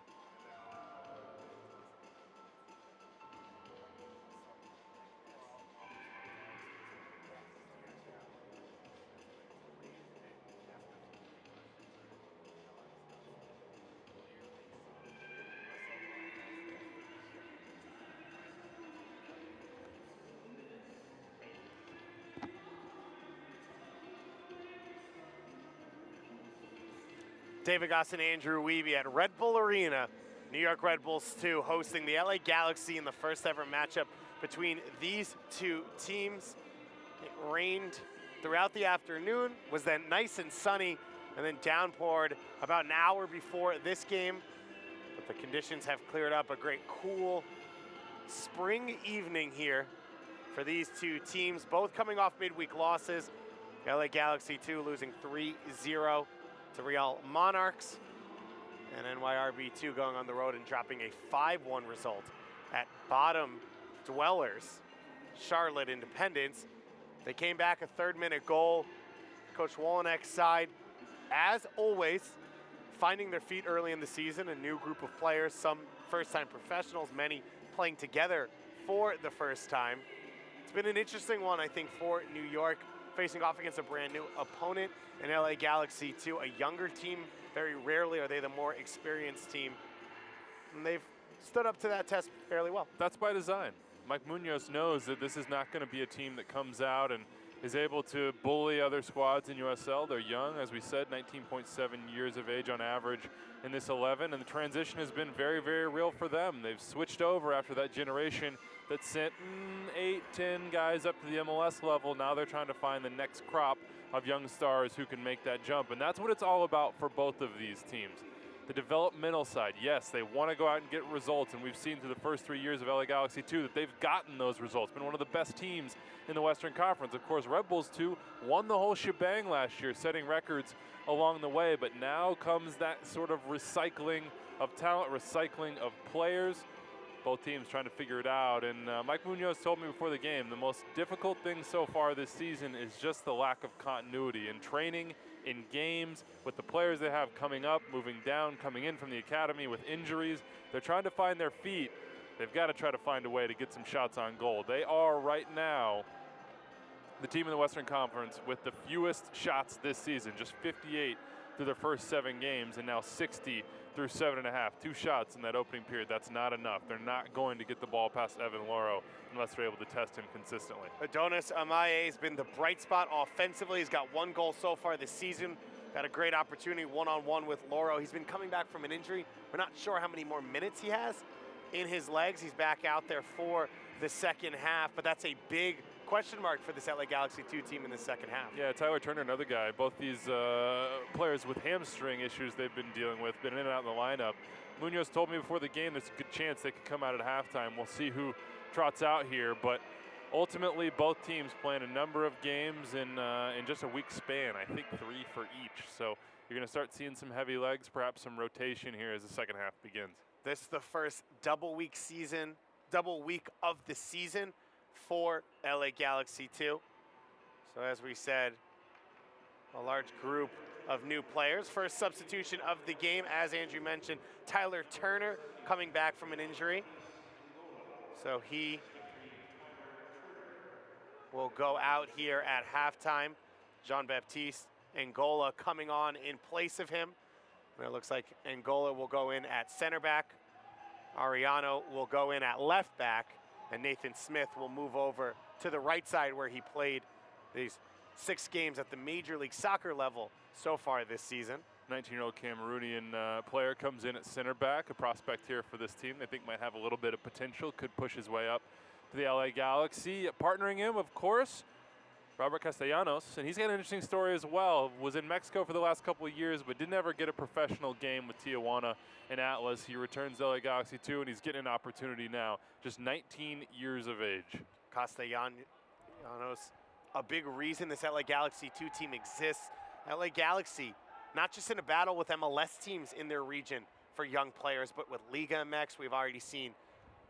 David Goss and Andrew Wiebe at Red Bull Arena. New York Red Bulls 2 hosting the LA Galaxy in the first ever matchup between these two teams. It rained throughout the afternoon, was then nice and sunny, and then downpoured about an hour before this game. But the conditions have cleared up. A great cool spring evening here for these two teams, both coming off midweek losses. LA Galaxy 2 losing 3-0 to Real Monarchs, and NYRB 2 going on the road and dropping a 5-1 result at bottom dwellers, Charlotte Independence. They came back a third-minute goal. Coach Wolinek's side, as always, finding their feet early in the season, a new group of players, some first-time professionals, many playing together for the first time. It's been an interesting one, I think, for New York, facing off against a brand new opponent in LA Galaxy 2, a younger team. Very rarely are they the more experienced team, and they've stood up to that test fairly well. That's by design. Mike Munoz knows that this is not going to be a team that comes out and is able to bully other squads in USL. They're young, as we said, 19.7 years of age on average in this 11, and the transition has been very, very real for them. They've switched over after that generation that sent 8, 10 guys up to the MLS level. Now they're trying to find the next crop of young stars who can make that jump, and that's what it's all about for both of these teams. The developmental side, yes, they want to go out and get results, and we've seen through the first 3 years of LA Galaxy 2 that they've gotten those results, been one of the best teams in the Western Conference. Of course, Red Bulls 2 won the whole shebang last year, setting records along the way, but now comes that sort of recycling of talent, recycling of players. Both teams trying to figure it out, and Mike Munoz told me before the game, the most difficult thing so far this season is just the lack of continuity in training, in games, with the players they have coming up, moving down, coming in from the academy with injuries. They're trying to find their feet. They've got to try to find a way to get some shots on goal. They are right now the team in the Western Conference with the fewest shots this season, just 58 through their first 7 games, and now 60 through 7.5. 2 shots in that opening period. That's not enough. They're not going to get the ball past Evan Loro unless they're able to test him consistently. Adonis Amaye has been the bright spot offensively. He's got 1 goal so far this season. Got a great opportunity one-on-one with Loro. He's been coming back from an injury. We're not sure how many more minutes he has in his legs. He's back out there for the second half, but that's a big question mark for this LA Galaxy 2 team in the second half. Yeah, Tyler Turner, another guy. Both these players with hamstring issues they've been dealing with, been in and out in the lineup. Munoz told me before the game there's a good chance they could come out at halftime. We'll see who trots out here, but ultimately both teams playing a number of games in just a week span. I think 3 for each. So you're going to start seeing some heavy legs, perhaps some rotation here as the second half begins. This is the first double week of the season for LA Galaxy 2. So as we said, a large group of new players. First substitution of the game, as Andrew mentioned, Tyler Turner coming back from an injury. So he will go out here at halftime. Jean-Baptiste Angola coming on in place of him. And it looks like Angola will go in at center back. Ariano will go in at left back. And Nathan Smith will move over to the right side where he played these 6 games at the Major League Soccer level so far this season. 19-year-old Cameroonian player comes in at center back, a prospect here for this team. They think might have a little bit of potential, could push his way up to the LA Galaxy. Partnering him, of course, Robert Castellanos, and he's got an interesting story as well. Was in Mexico for the last couple of years, but didn't ever get a professional game with Tijuana and Atlas. He returns to LA Galaxy 2, and he's getting an opportunity now. Just 19 years of age. Castellanos, a big reason this LA Galaxy 2 team exists. LA Galaxy, not just in a battle with MLS teams in their region for young players, but with Liga MX, we've already seen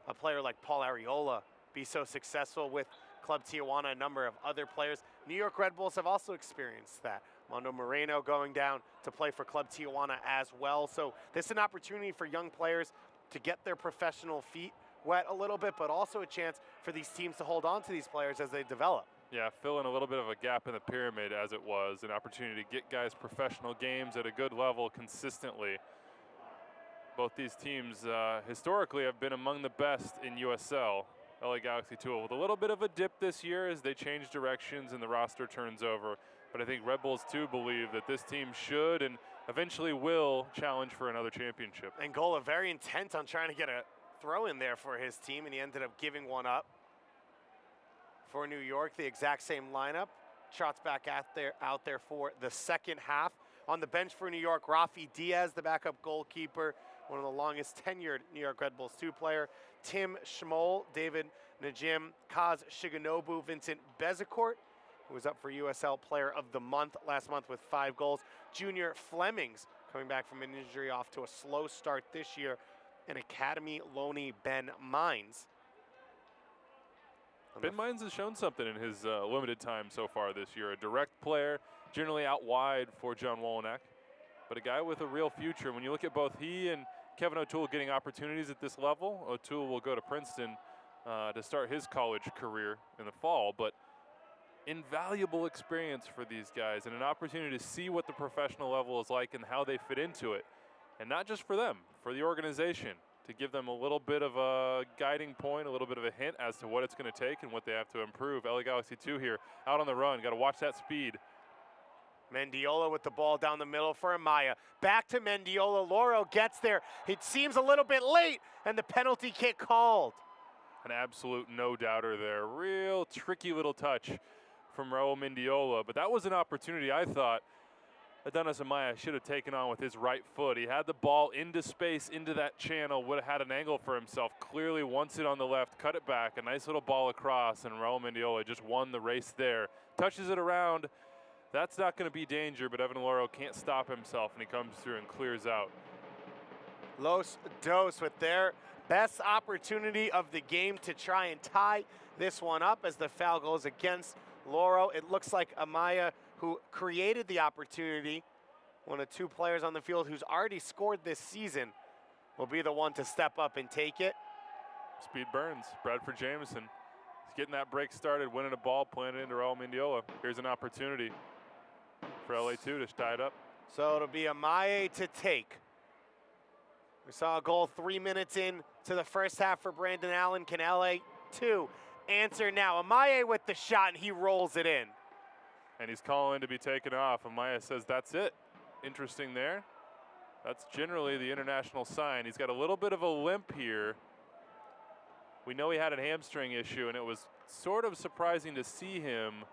a player like Paul Arriola be so successful with Club Tijuana, a number of other players. New York Red Bulls have also experienced that. Mondo Moreno going down to play for Club Tijuana as well. So this is an opportunity for young players to get their professional feet wet a little bit, but also a chance for these teams to hold on to these players as they develop. Yeah, fill in a little bit of a gap in the pyramid as it was, an opportunity to get guys professional games at a good level consistently. Both these teams historically have been among the best in USL. LA Galaxy 2 with a little bit of a dip this year as they change directions and the roster turns over. But I think Red Bulls 2 believe that this team should and eventually will challenge for another championship. Angola very intent on trying to get a throw in there for his team, and he ended up giving one up. For New York, the exact same lineup. Trots back out there for the second half. On the bench for New York, Rafi Diaz, the backup goalkeeper, one of the longest tenured New York Red Bulls 2 player. Tim Schmoll, David Najim, Kaz Shigenobu, Vincent Bezecourt, who was up for USL Player of the Month last month with 5 goals. Junior Flemings, coming back from an injury off to a slow start this year. And Academy loanee Ben Mines. Ben Mines has shown something in his limited time so far this year. A direct player, generally out wide for John Wolyniec, but a guy with a real future. When you look at both he and Kevin O'Toole getting opportunities at this level, O'Toole will go to Princeton to start his college career in the fall, but invaluable experience for these guys and an opportunity to see what the professional level is like and how they fit into it. And not just for them, for the organization, to give them a little bit of a guiding point, a little bit of a hint as to what it's going to take and what they have to improve. LA Galaxy 2 here, out on the run. Got to watch that speed. Mendiola with the ball down the middle for Amaya. Back to Mendiola. Loro gets there. It seems a little bit late, and the penalty kick called. An absolute no-doubter there. Real tricky little touch from Raul Mendiola, but that was an opportunity I thought Adonis Amaya should have taken on with his right foot. He had the ball into space, into that channel, would have had an angle for himself. Clearly wants it on the left, cut it back, a nice little ball across, and Raul Mendiola just won the race there. Touches it around. That's not going to be danger, but Evan Loro can't stop himself, and he comes through and clears out. Los Dos with their best opportunity of the game to try and tie this one up as the foul goes against Loro. It looks like Amaya, who created the opportunity, one of 2 players on the field who's already scored this season, will be the one to step up and take it. Speed burns. Bradford Jamison is getting that break started, winning a ball, playing it into Raul Mendiola. Here's an opportunity for LA2 to tie it up. So it'll be Amaya to take. We saw a goal 3 minutes in to the first half for Brandon Allen. Can LA2 answer now? Amaya with the shot, and he rolls it in. And he's calling to be taken off. Amaya says that's it. Interesting there. That's generally the international sign. He's got a little bit of a limp here. We know he had a hamstring issue, and it was sort of surprising to see him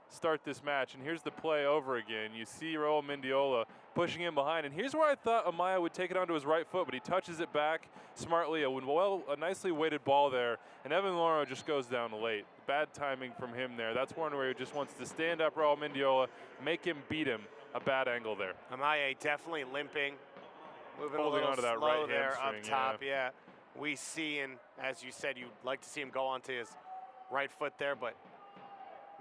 start this match. And here's the play over again. You see Raul Mendiola pushing him behind. And here's where I thought Amaya would take it onto his right foot, but he touches it back smartly. A nicely weighted ball there. And Evan Loro just goes down late. Bad timing from him there. That's one where he just wants to stand up Raul Mendiola, make him beat him. A bad angle there. Amaya definitely limping. Moving holding a little on to that slow right there hamstring, up top, yeah. We see, and as you said, you'd like to see him go onto his right foot there, but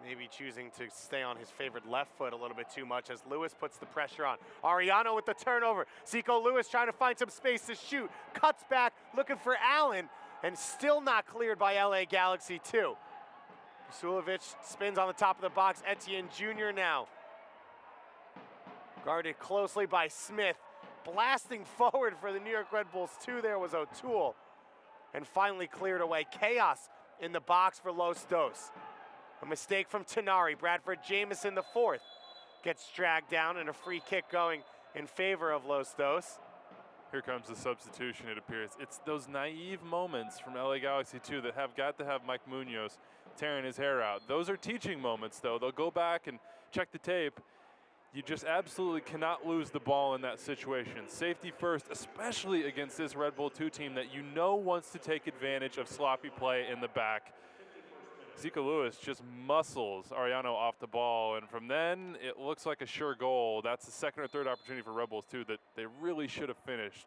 maybe choosing to stay on his favorite left foot a little bit too much as Lewis puts the pressure on. Ariano with the turnover. Zico Lewis trying to find some space to shoot. Cuts back, looking for Allen, and still not cleared by LA Galaxy 2. Sulovic spins on the top of the box. Etienne Jr. now. Guarded closely by Smith. Blasting forward for the New York Red Bulls 2 there was O'Toole. And finally cleared away. Chaos in the box for Los Dos. A mistake from Tenari. Bradford Jamison, the 4th, gets dragged down, and a free kick going in favor of Los Dos. Here comes the substitution, it appears. It's those naive moments from LA Galaxy 2 that have got to have Mike Munoz tearing his hair out. Those are teaching moments, though. They'll go back and check the tape. You just absolutely cannot lose the ball in that situation. Safety first, especially against this Red Bull 2 team that you know wants to take advantage of sloppy play in the back. Zico Lewis just muscles Ariano off the ball, and from then it looks like a sure goal. That's the 2nd or 3rd opportunity for Red Bulls 2 that they really should have finished,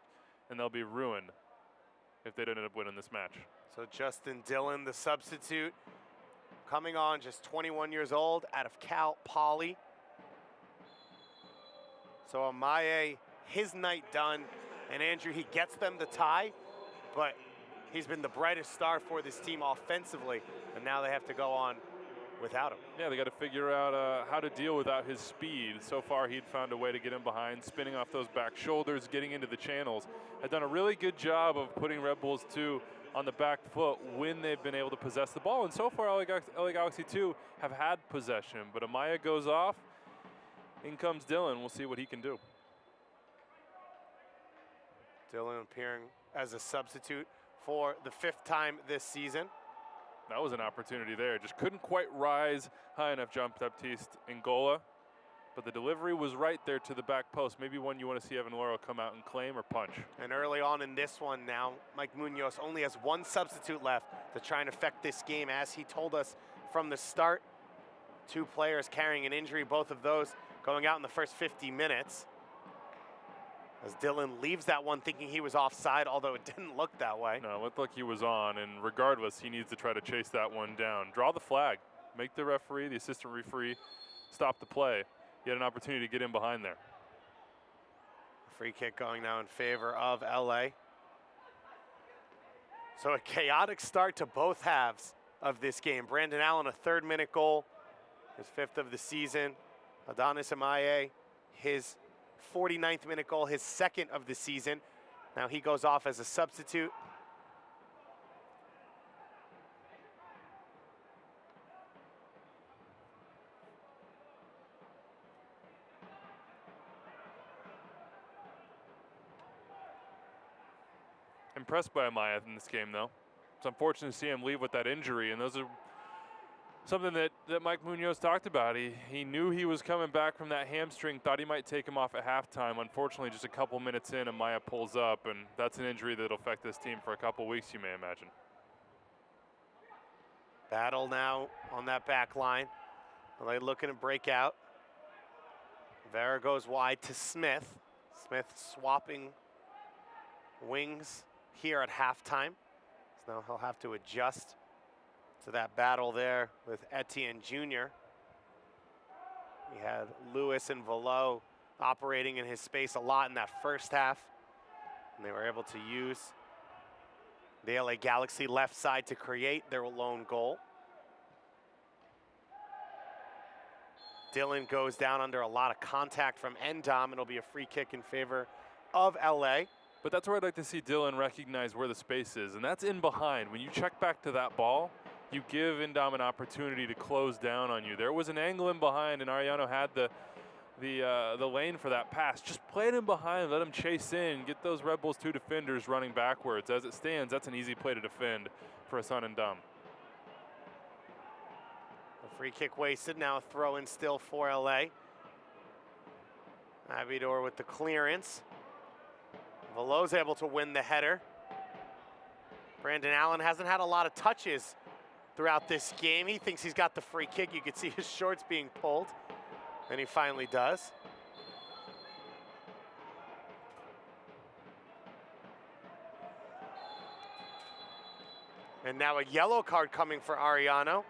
and they'll be ruined if they didn't end up winning this match. So Justin Dillon, the substitute, coming on, just 21 years old, out of Cal Poly. So Amaya, his night done, and Andrew, he gets them the tie, but he's been the brightest star for this team offensively, and now they have to go on without him. Yeah, they got to figure out how to deal without his speed. So far, he'd found a way to get him behind, spinning off those back shoulders, getting into the channels. Had done a really good job of putting Red Bulls 2 on the back foot when they've been able to possess the ball. And so far, LA Galaxy 2 have had possession, but Amaya goes off. In comes Dillon. We'll see what he can do. Dillon appearing as a substitute for the 5th time this season. That was an opportunity there. Just couldn't quite rise high enough, jumped Baptiste Ngola. But the delivery was right there to the back post. Maybe one you want to see Evan Laurel come out and claim or punch. And early on in this one now, Mike Munoz only has 1 substitute left to try and affect this game. As he told us from the start, 2 players carrying an injury, both of those going out in the first 50 minutes. As Dillon leaves that one thinking he was offside, although it didn't look that way. No, it looked like he was on, and regardless, he needs to try to chase that one down. Draw the flag. Make the referee, the assistant referee, stop the play. He had an opportunity to get in behind there. Free kick going now in favor of LA. So a chaotic start to both halves of this game. Brandon Allen, a 3rd-minute goal, his 5th of the season. Adonis Amaye, his 49th minute goal, his 2nd of the season. Now he goes off as a substitute. Impressed by Amaya in this game, though. It's unfortunate to see him leave with that injury, and those are something that Mike Munoz talked about. He knew he was coming back from that hamstring, thought he might take him off at halftime. Unfortunately, just a couple minutes in, Amaya pulls up, and that's an injury that'll affect this team for a couple weeks, you may imagine. Battle now on that back line. LA looking to break out. Vera goes wide to Smith. Smith swapping wings here at halftime. So now he'll have to adjust to that battle there with Etienne Jr. He had Lewis and Velo operating in his space a lot in that first half, and they were able to use the LA Galaxy left side to create their lone goal. Dillon goes down under a lot of contact from Endom, and it'll be a free kick in favor of LA. But that's where I'd like to see Dillon recognize where the space is, and that's in behind. When you check back to that ball, you give Endom an opportunity to close down on you. There was an angle in behind, and Arellano had the lane for that pass. Just play it in behind, let him chase in, get those Red Bulls 2 defenders running backwards. As it stands, that's an easy play to defend for Hassan Endom. A free kick wasted, now a throw in still for LA. Abidor with the clearance. Velo's able to win the header. Brandon Allen hasn't had a lot of touches throughout this game. He thinks he's got the free kick. You could see his shorts being pulled, and he finally does. And now a yellow card coming for Arellano.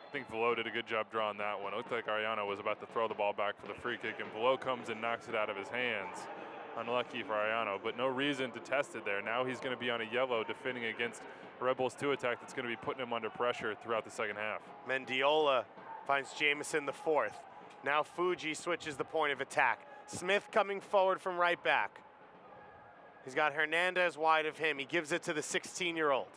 I think Velo did a good job drawing that one. It looked like Arellano was about to throw the ball back for the free kick, and Velo comes and knocks it out of his hands. Unlucky for Arellano, but no reason to test it there. Now he's going to be on a yellow defending against a Red Bulls 2 attack that's going to be putting him under pressure throughout the second half. Mendiola finds Jamison the 4th. Now Fuji switches the point of attack. Smith coming forward from right back. He's got Hernandez wide of him. He gives it to the 16-year-old.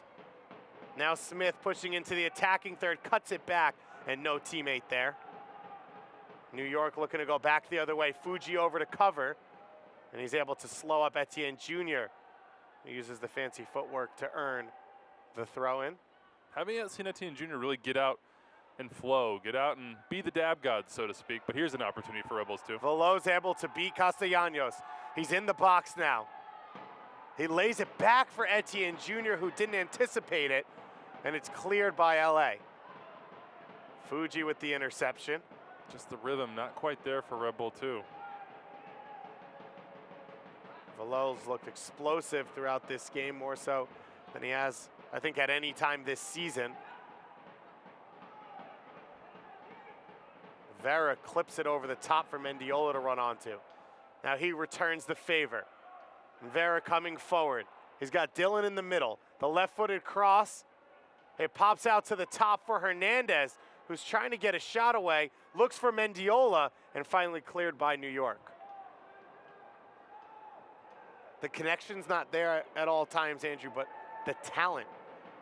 Now Smith pushing into the attacking third, cuts it back, and no teammate there. New York looking to go back the other way. Fuji over to cover, and he's able to slow up Etienne Jr. He uses the fancy footwork to earn the throw-in. Haven't yet seen Etienne Jr. really get out and flow, get out and be the dab god, so to speak, but here's an opportunity for Rebels too. Velo's able to beat Castellanos. He's in the box now. He lays it back for Etienne Jr., who didn't anticipate it, and it's cleared by LA. Fuji with the interception. Just the rhythm, not quite there for Red Bull 2. Velo's looked explosive throughout this game, more so than he has, I think, at any time this season. Vera clips it over the top for Mendiola to run onto. Now he returns the favor. Vera coming forward. He's got Dillon in the middle. The left-footed cross. It pops out to the top for Hernandez, who's trying to get a shot away, looks for Mendiola, and finally cleared by New York. The connection's not there at all times, Andrew, but the talent,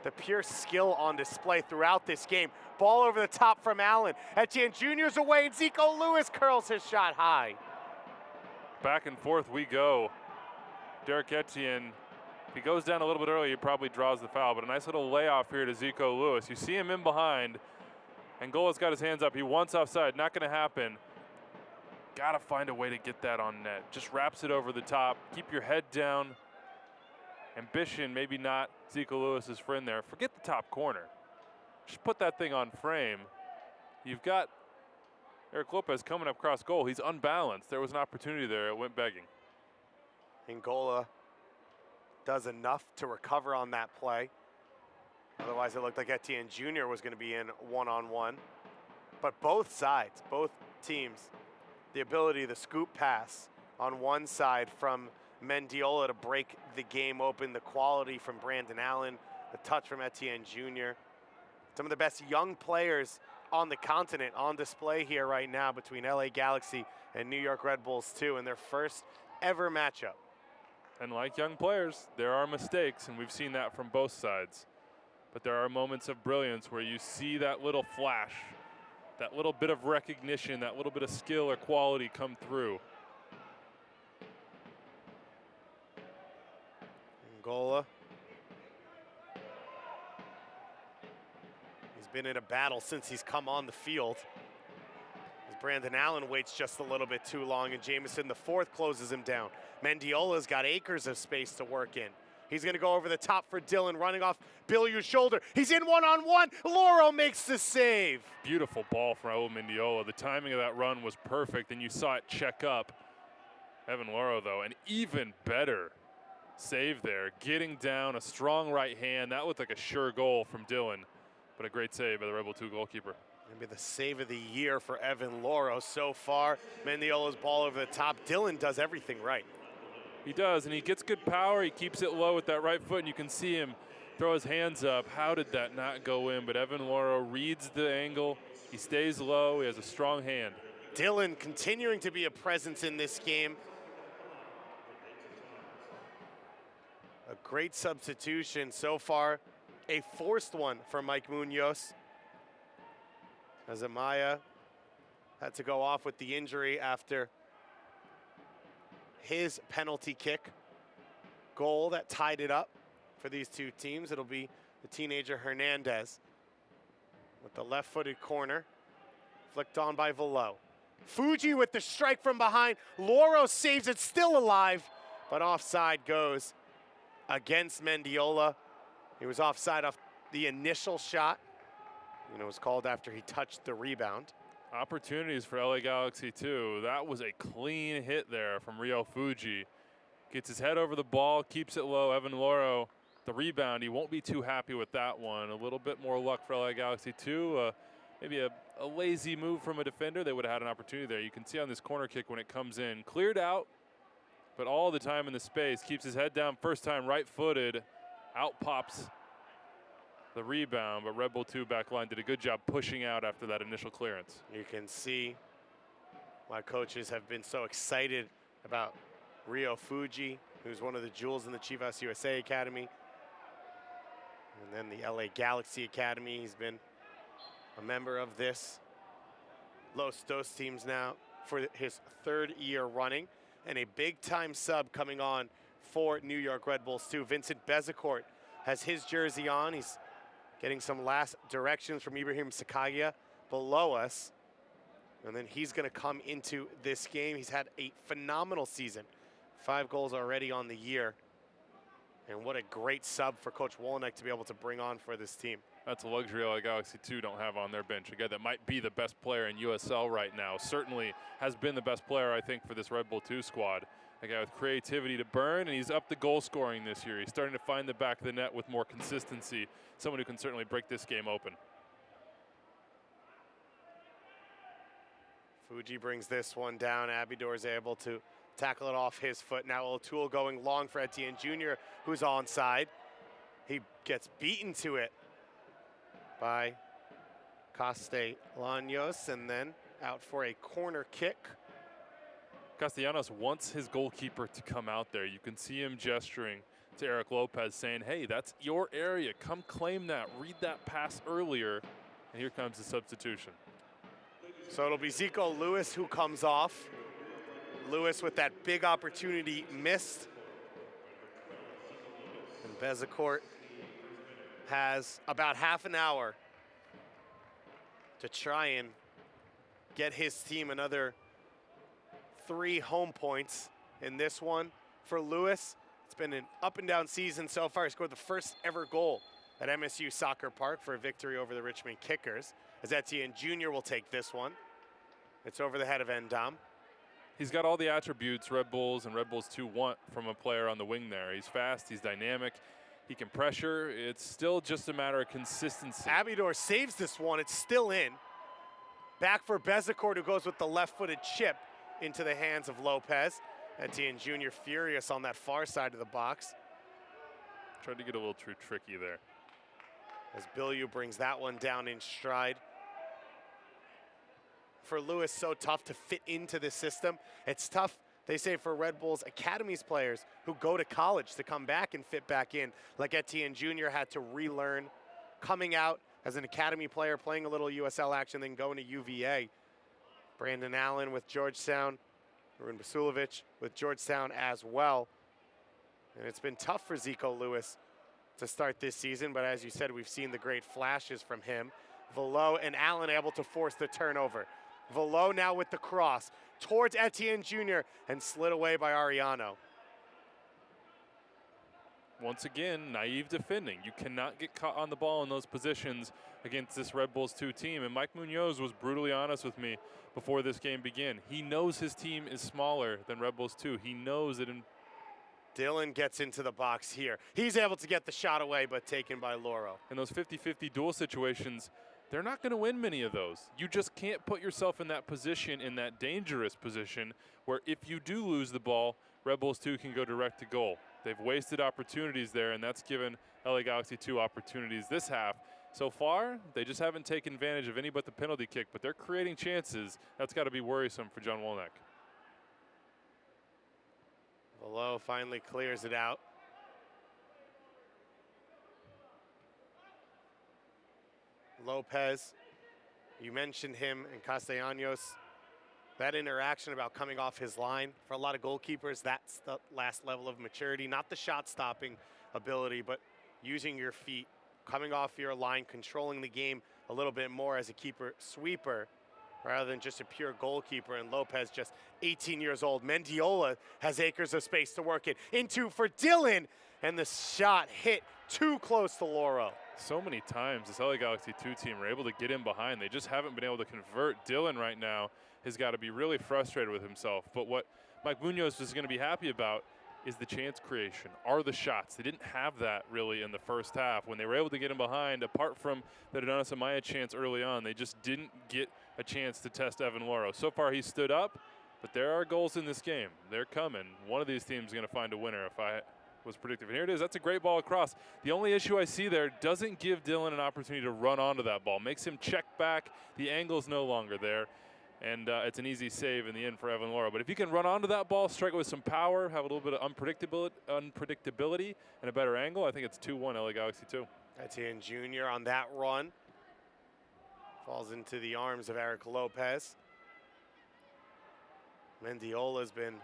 the pure skill on display throughout this game. Ball over the top from Allen. Etienne Jr.'s away, and Zico Lewis curls his shot high. Back and forth we go. Derek Etienne, if he goes down a little bit early, he probably draws the foul, but a nice little layoff here to Zico Lewis. You see him in behind, and Gola's got his hands up. He wants offside, not gonna happen. Gotta find a way to get that on net. Just wraps it over the top. Keep your head down. Ambition, maybe not Zico Lewis's friend there. Forget the top corner. Just put that thing on frame. You've got Eric Lopez coming up cross goal. He's unbalanced. There was an opportunity there. It went begging. Angola does enough to recover on that play. Otherwise, it looked like Etienne Jr. was going to be in one-on-one. But both sides, both teams, the ability to scoop pass on one side from Mendiola to break the game open, the quality from Brandon Allen, the touch from Etienne Jr. Some of the best young players on the continent on display here right now between LA Galaxy and New York Red Bulls 2 in their first ever matchup. And like young players, there are mistakes, and we've seen that from both sides. But there are moments of brilliance where you see that little flash, that little bit of recognition, that little bit of skill or quality come through. Angola. He's been in a battle since he's come on the field. As Brandon Allen waits just a little bit too long, and Jamison the fourth closes him down. Mendiola's got acres of space to work in. He's going to go over the top for Dylan, running off Bilyeu's shoulder. He's in one-on-one. Loro makes the save. Beautiful ball from Raul Mendiola. The timing of that run was perfect, and you saw it check up. Evan Loro, though, an even better save there. Getting down, a strong right hand. That looked like a sure goal from Dylan, but a great save by the Rebel 2 goalkeeper. Maybe the save of the year for Evan Loro so far. Mendiola's ball over the top. Dylan does everything right. He does, and he gets good power. He keeps it low with that right foot, and you can see him throw his hands up. How did that not go in? But Evan Loro reads the angle. He stays low. He has a strong hand. Dylan continuing to be a presence in this game. A great substitution so far. A forced one for Mike Munoz. As Amaya had to go off with the injury after his penalty kick goal that tied it up for these two teams. It'll be the teenager Hernandez with the left-footed corner, flicked on by Velo. Fuji with the strike from behind. Loro saves it, still alive, but offside goes against Mendiola. He was offside off the initial shot. It was called after he touched the rebound. Opportunities for LA Galaxy too. That was a clean hit there from Rio Fuji. Gets his head over the ball, keeps it low. Evan Loro, the rebound, he won't be too happy with that one. A little bit more luck for LA Galaxy too. Maybe a lazy move from a defender. They would have had an opportunity there. You can see on this corner kick when it comes in, cleared out, but all the time in the space. Keeps his head down, first time right-footed. Out pops the rebound, but Red Bull 2 back line did a good job pushing out after that initial clearance. You can see why coaches have been so excited about Rio Fuji, who's one of the jewels in the Chivas USA Academy. And then the LA Galaxy Academy. He's been a member of this Los Dos teams now for his third year running. And a big-time sub coming on for New York Red Bulls 2. Vincent Bezecourt has his jersey on. He's getting some last directions from Ibrahim Sakaya below us. And then he's going to come into this game. He's had a phenomenal season. 5 goals already on the year. And what a great sub for Coach Wolenek to be able to bring on for this team. That's a luxury LA Galaxy 2 don't have on their bench. A guy that might be the best player in USL right now. Certainly has been the best player, I think, for this Red Bull 2 squad. A guy with creativity to burn, and he's up the goal scoring this year. He's starting to find the back of the net with more consistency. Someone who can certainly break this game open. Fuji brings this one down. Abidor's able to tackle it off his foot. Now O'Toole going long for Etienne Jr., who's onside. He gets beaten to it by Castellanos, and then out for a corner kick. Castellanos wants his goalkeeper to come out there. You can see him gesturing to Eric Lopez saying, hey, that's your area. Come claim that. Read that pass earlier. And here comes the substitution. So it'll be Zico Lewis who comes off. Lewis with that big opportunity missed. Bezecourt has about half an hour to try and get his team another 3 home points in this one. For Lewis, it's been an up and down season so far. He scored the first ever goal at MSU Soccer Park for a victory over the Richmond Kickers, as Etienne Jr. will take this one. It's over the head of Endom. He's got all the attributes Red Bulls and Red Bulls 2 want from a player on the wing there. He's fast, he's dynamic, he can pressure. It's still just a matter of consistency. Abidor saves this one, it's still in. Back for Bezecourt, who goes with the left-footed chip into the hands of Lopez. Etienne Jr. furious on that far side of the box. Tried to get a little too tricky there. As Bilyeu brings that one down in stride. For Lewis, so tough to fit into the system. It's tough, they say, for Red Bulls Academies players who go to college to come back and fit back in, like Etienne Jr. had to relearn coming out as an academy player, playing a little USL action, then going to UVA. Brandon Allen with Georgetown, Arun Basulovic with Georgetown as well. And it's been tough for Zico Lewis to start this season, but as you said, we've seen the great flashes from him. Velo and Allen able to force the turnover. Velo now with the cross towards Etienne Jr. and slid away by Ariano. Once again, naive defending. You cannot get caught on the ball in those positions against this Red Bulls 2 team. And Mike Munoz was brutally honest with me before this game began. He knows his team is smaller than Red Bulls 2. He knows it. Dylan gets into the box here. He's able to get the shot away, but taken by Loro. In those 50-50 duel situations, they're not going to win many of those. You just can't put yourself in that position, in that dangerous position, where if you do lose the ball, Red Bulls 2 can go direct to goal. They've wasted opportunities there, and that's given LA Galaxy 2 opportunities this half. So far, they just haven't taken advantage of any but the penalty kick, but they're creating chances. That's got to be worrisome for John Wolnick. Velo finally clears it out. Lopez, you mentioned him and Castellanos. That interaction about coming off his line, for a lot of goalkeepers, that's the last level of maturity. Not the shot-stopping ability, but using your feet, coming off your line, controlling the game a little bit more as a keeper sweeper rather than just a pure goalkeeper. And Lopez, just 18 years old. Mendiola has acres of space to work it into for Dylan, and the shot hit too close to Loro. So many times this LA Galaxy 2 team were able to get in behind. They just haven't been able to convert. Dylan right now has got to be really frustrated with himself. But what Mike Munoz is going to be happy about is the chance creation, are the shots. They didn't have that really in the first half. When they were able to get in behind, apart from the Adonis Amaya chance early on, they just didn't get a chance to test Evan Loro. So far he stood up, but there are goals in this game. They're coming. One of these teams is going to find a winner if I was predictive. And here it is. That's a great ball across. The only issue I see there, doesn't give Dylan an opportunity to run onto that ball. Makes him check back. The angle's no longer there. And it's an easy save in the end for Evan Loro. But if you can run onto that ball, strike it with some power, have a little bit of unpredictability and a better angle, I think it's 2-1 LA Galaxy 2. Etienne Jr. on that run. Falls into the arms of Eric Lopez. Mendiola's been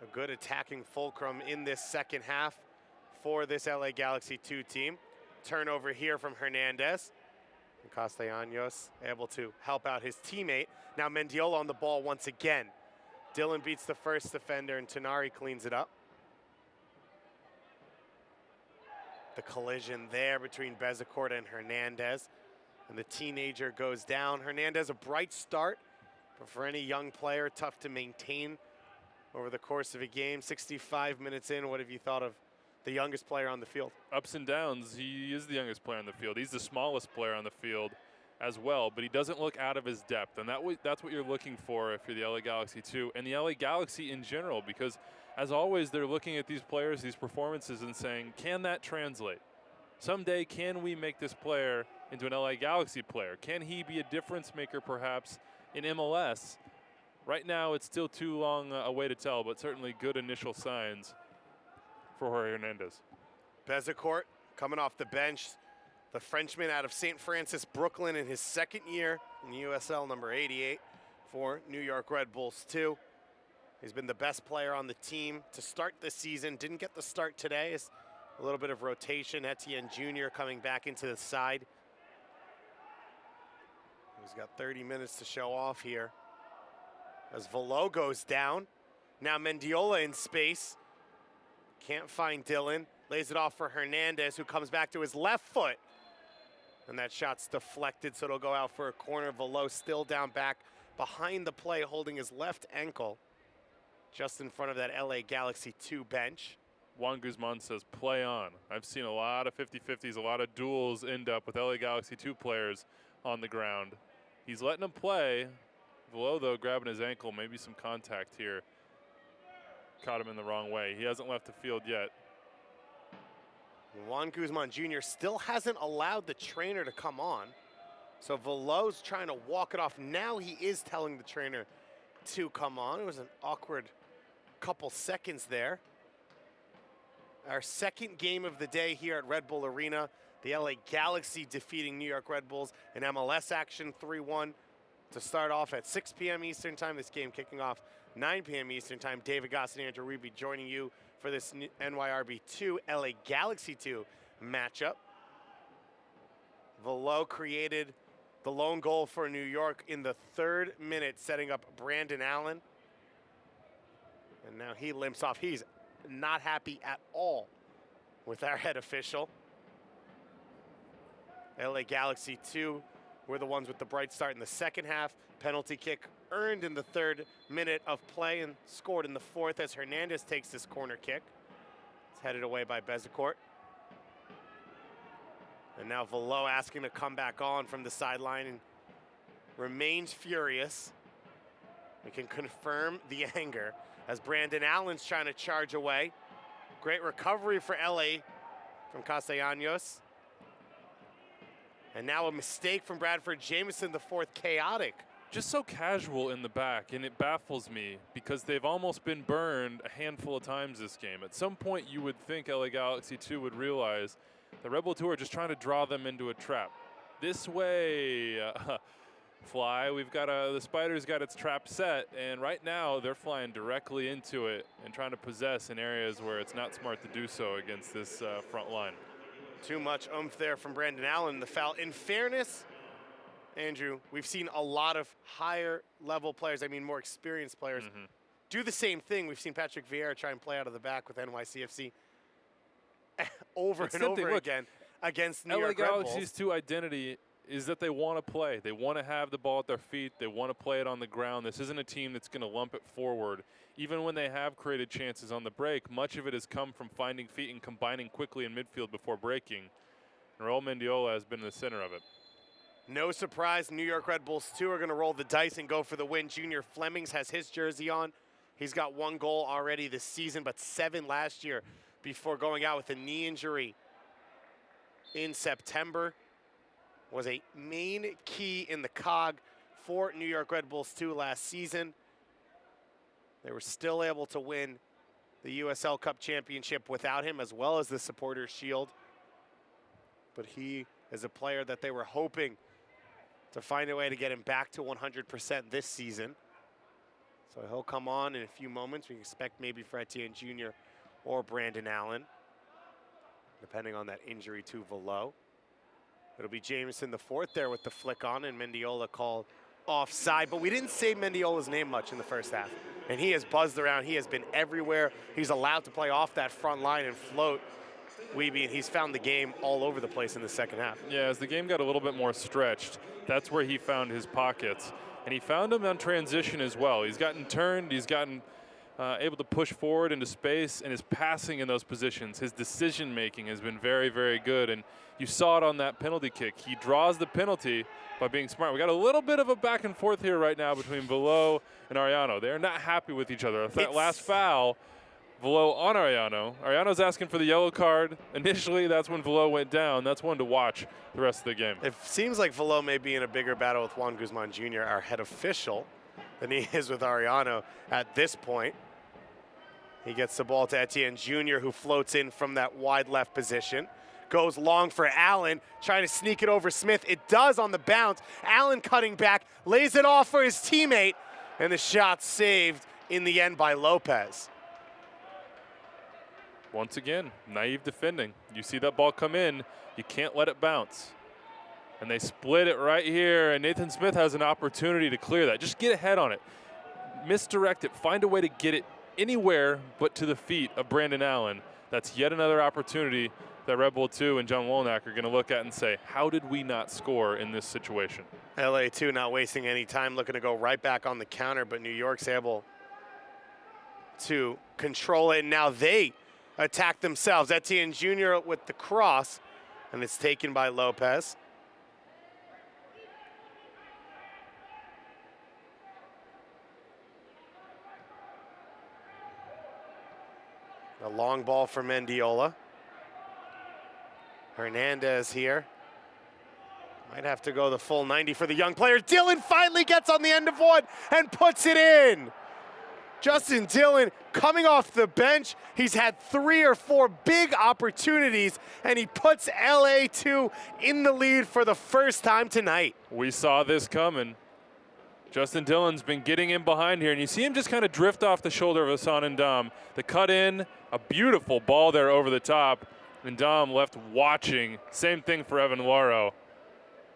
a good attacking fulcrum in this second half for this LA Galaxy 2 team. Turnover here from Hernandez. And Castellanos able to help out his teammate. Now Mendiola on the ball once again. Dylan beats the first defender and Tanari cleans it up. The collision there between Bezecourt and Hernandez. And the teenager goes down. Hernandez, a bright start, but for any young player, tough to maintain over the course of a game. 65 minutes in, what have you thought of the youngest player on the field? Ups and downs. He is the youngest player on the field. He's the smallest player on the field as well, but he doesn't look out of his depth, and that's what you're looking for if you're the LA Galaxy 2 and the LA Galaxy in general, because as always, they're looking at these players, these performances, and saying, can that translate? Someday, can we make this player into an LA Galaxy player? Can he be a difference maker perhaps in MLS? Right now, it's still too long a way to tell, but certainly good initial signs for Jorge Hernandez. Bezecourt coming off the bench. The Frenchman out of St. Francis, Brooklyn, in his second year in USL, number 88 for New York Red Bulls 2. He's been the best player on the team to start this season. Didn't get the start today. It's a little bit of rotation. Etienne Jr. coming back into the side. He's got 30 minutes to show off here. As Velo goes down. Now Mendiola in space. Can't find Dylan. Lays it off for Hernandez, who comes back to his left foot. And that shot's deflected, so it'll go out for a corner. Velo still down back behind the play, holding his left ankle. Just in front of that LA Galaxy 2 bench. Juan Guzman says, play on. I've seen a lot of 50-50s, a lot of duels end up with LA Galaxy 2 players on the ground. He's letting them play. Velo, though, grabbing his ankle, maybe some contact here. Caught him in the wrong way. He hasn't left the field yet. Juan Guzman Jr. still hasn't allowed the trainer to come on. So Velo's trying to walk it off. Now he is telling the trainer to come on. It was an awkward couple seconds there. Our second game of the day here at Red Bull Arena. The LA Galaxy defeating New York Red Bulls in MLS action 3-1 to start off at 6 p.m. Eastern time. This game kicking off 9 p.m. Eastern time. David Goss and Andrew Reeby joining you for this NYRB 2 LA Galaxy 2 matchup. Velo created the lone goal for New York in the 3rd minute, setting up Brandon Allen. And now he limps off. He's not happy at all with our head official. LA Galaxy 2 were the ones with the bright start in the second half. Penalty kick earned in the 3rd minute of play and scored in the 4th as Hernandez takes this corner kick. It's headed away by Bezecourt. And now Velo asking to come back on from the sideline and remains furious. We can confirm the anger as Brandon Allen's trying to charge away. Great recovery for LA from Castellanos. And now a mistake from Bradford Jamison, the 4th, chaotic. Just so casual in the back, and it baffles me because they've almost been burned a handful of times this game. At some point, you would think LA Galaxy 2 would realize the Red Bull 2 are just trying to draw them into a trap. This way, Fly, we've got the Spider's got its trap set, and right now they're flying directly into it and trying to possess in areas where it's not smart to do so against this front line. Too much oomph there from Brandon Allen, the foul. In fairness, Andrew, we've seen a lot of higher level players, I mean more experienced players, do the same thing. We've seen Patrick Vieira try and play out of the back with NYCFC over and over again against New York Red Bulls. LA Galaxy's 2 identity is that they want to play. They want to have the ball at their feet. They want to play it on the ground. This isn't a team that's going to lump it forward. Even when they have created chances on the break, much of it has come from finding feet and combining quickly in midfield before breaking. And Raul Mendiola has been in the center of it. No surprise, New York Red Bulls 2 are going to roll the dice and go for the win. Junior Flemings has his jersey on. He's got 1 goal already this season, but 7 last year before going out with a knee injury in September. Was a main key in the cog for New York Red Bulls 2 last season. They were still able to win the USL Cup Championship without him, as well as the Supporters' Shield. But he is a player that they were hoping to find a way to get him back to 100% this season. So he'll come on in a few moments. We expect maybe for Etienne Jr. or Brandon Allen, depending on that injury to Velo. It'll be Jamison the 4th there with the flick on, and Mendiola called offside. But we didn't say Mendiola's name much in the first half. And he has buzzed around. He has been everywhere. He's allowed to play off that front line and float. Weeby, and he's found the game all over the place in the second half. Yeah, as the game got a little bit more stretched, that's where he found his pockets. And he found them on transition as well. He's gotten turned, he's gotten able to push forward into space, and his passing in those positions, his decision-making has been very, very good. And you saw it on that penalty kick. He draws the penalty by being smart. We got a little bit of a back and forth here right now between Velo and Ariano. They're not happy with each other. That last foul, Velo on Ariano. Ariano's asking for the yellow card. Initially, that's when Velo went down. That's one to watch the rest of the game. It seems like Velo may be in a bigger battle with Juan Guzman Jr., our head official, than he is with Ariano at this point. He gets the ball to Etienne Jr., who floats in from that wide left position. Goes long for Allen, trying to sneak it over Smith. It does on the bounce. Allen cutting back, lays it off for his teammate, and the shot saved. in the end by Lopez. Once again, naive defending. You see that ball come in, you can't let it bounce. And they split it right here, and Nathan Smith has an opportunity to clear that. Just get ahead on it. Misdirect it. Find a way to get it anywhere but to the feet of Brandon Allen. That's yet another opportunity that Red Bull 2 and John Wolnack are going to look at and say, how did we not score in this situation? LA 2 not wasting any time, looking to go right back on the counter, but New York's able to control it. And now they attack themselves. Etienne Jr. with the cross, and it's taken by Lopez. A long ball for Mendiola. Hernandez here. Might have to go the full 90 for the young player. Dillon finally gets on the end of one and puts it in. Justin Dillon coming off the bench. He's had 3 or 4 big opportunities, and he puts LA2 in the lead for the first time tonight. We saw this coming. Justin Dillon's been getting in behind here, and you see him just kind of drift off the shoulder of Hassan Ndam. The cut in, a beautiful ball there over the top. Ndam left watching. Same thing for Evan Laro.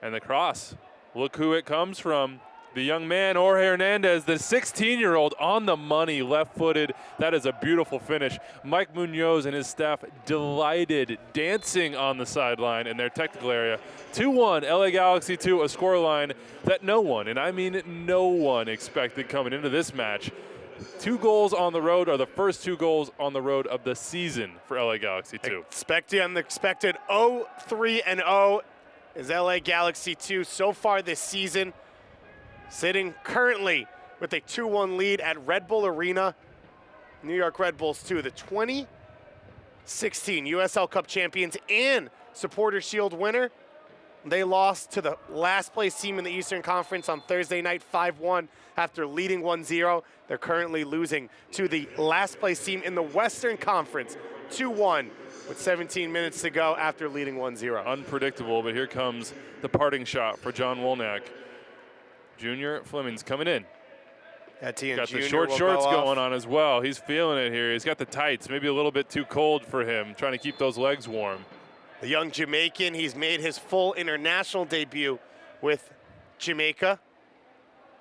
And the cross. Look who it comes from. The young man, Jorge Hernandez, the 16-year-old on the money, left-footed. That is a beautiful finish. Mike Munoz and his staff delighted, dancing on the sideline in their technical area. 2-1, LA Galaxy 2, a scoreline that no one, and I mean no one, expected coming into this match. 2 goals on the road are the first 2 goals on the road of the season for LA Galaxy 2. Expected unexpected 0-3-0 is LA Galaxy 2 so far this season. Sitting currently with a 2-1 lead at Red Bull Arena. New York Red Bulls 2, the 2016 USL Cup champions and Supporter Shield winner. They lost to the last place team in the Eastern Conference on Thursday night, 5-1, after leading 1-0. They're currently losing to the last place team in the Western Conference, 2-1, with 17 minutes to go after leading 1-0. Unpredictable, but here comes the parting shot for John Wolnack. Junior Fleming's coming in. Etienne got Jr. the short shorts going on as well. He's feeling it here. He's got the tights, maybe a little bit too cold for him, trying to keep those legs warm. The young Jamaican, he's made his full international debut with Jamaica,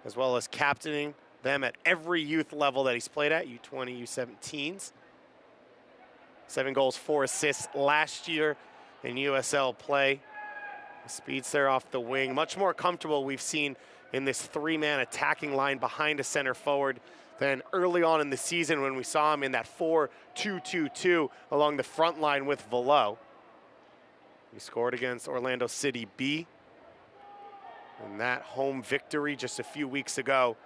as well as captaining them at every youth level that he's played at, U20, U17s. 7 goals, 4 assists last year in USL play. The speedster off the wing, much more comfortable we've seen in this 3-man attacking line behind a center forward than early on in the season when we saw him in that 4-2-2-2 along the front line with Velo. He scored against Orlando City B in that home victory just a few weeks ago.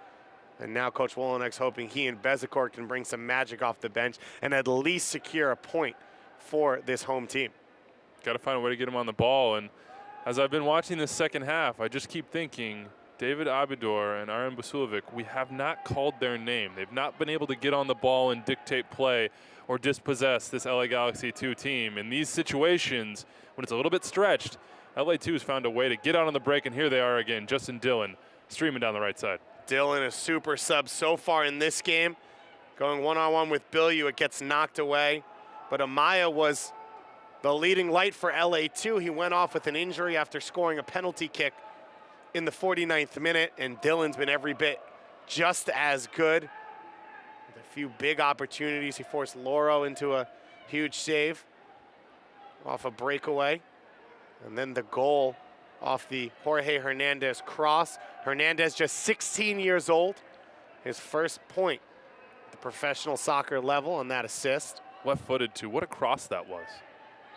And now Coach Wolinack's hoping he and Bezecourt can bring some magic off the bench and at least secure a point for this home team. Got to find a way to get him on the ball. And as I've been watching this second half, I just keep thinking, David Abidor and Aaron Basulovic, we have not called their name. They've not been able to get on the ball and dictate play or dispossess this LA Galaxy 2 team. In these situations, when it's a little bit stretched, LA 2 has found a way to get out on the break, and here they are again. Justin Dillon streaming down the right side. Dillon, a super sub so far in this game. Going one-on-one with Bilyu, it gets knocked away. But Amaya was the leading light for LA 2. He went off with an injury after scoring a penalty kick in the 49th minute, and Dillon's been every bit just as good. With a few big opportunities, he forced Loro into a huge save off a breakaway. And then the goal off the Jorge Hernandez cross. Hernandez just 16 years old. His first point at the professional soccer level on that assist. Left-footed too. What a cross that was.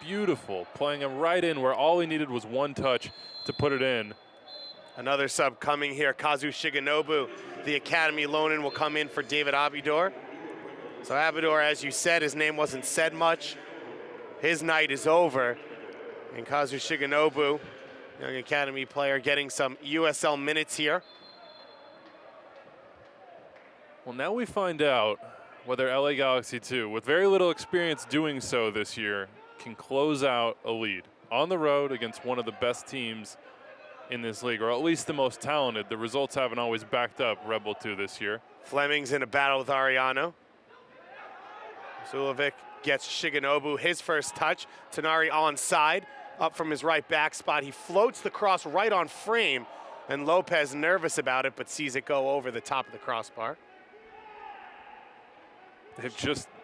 Beautiful. Playing him right in where all he needed was one touch to put it in. Another sub coming here, Kazu Shigenobu, the academy loan-in, will come in for David Abidor. So Abidor, as you said, his name wasn't said much. His night is over. And Kazu Shigenobu, young academy player, getting some USL minutes here. Well, now we find out whether LA Galaxy 2, with very little experience doing so this year, can close out a lead on the road against one of the best teams in this league, or at least the most talented. The results haven't always backed up Red Bull 2 this year. Fleming's in a battle with Ariano. Zulovic gets Shigenobu his first touch. Tanari onside, up from his right back spot. He floats the cross right on frame, and Lopez nervous about it, but sees it go over the top of the crossbar.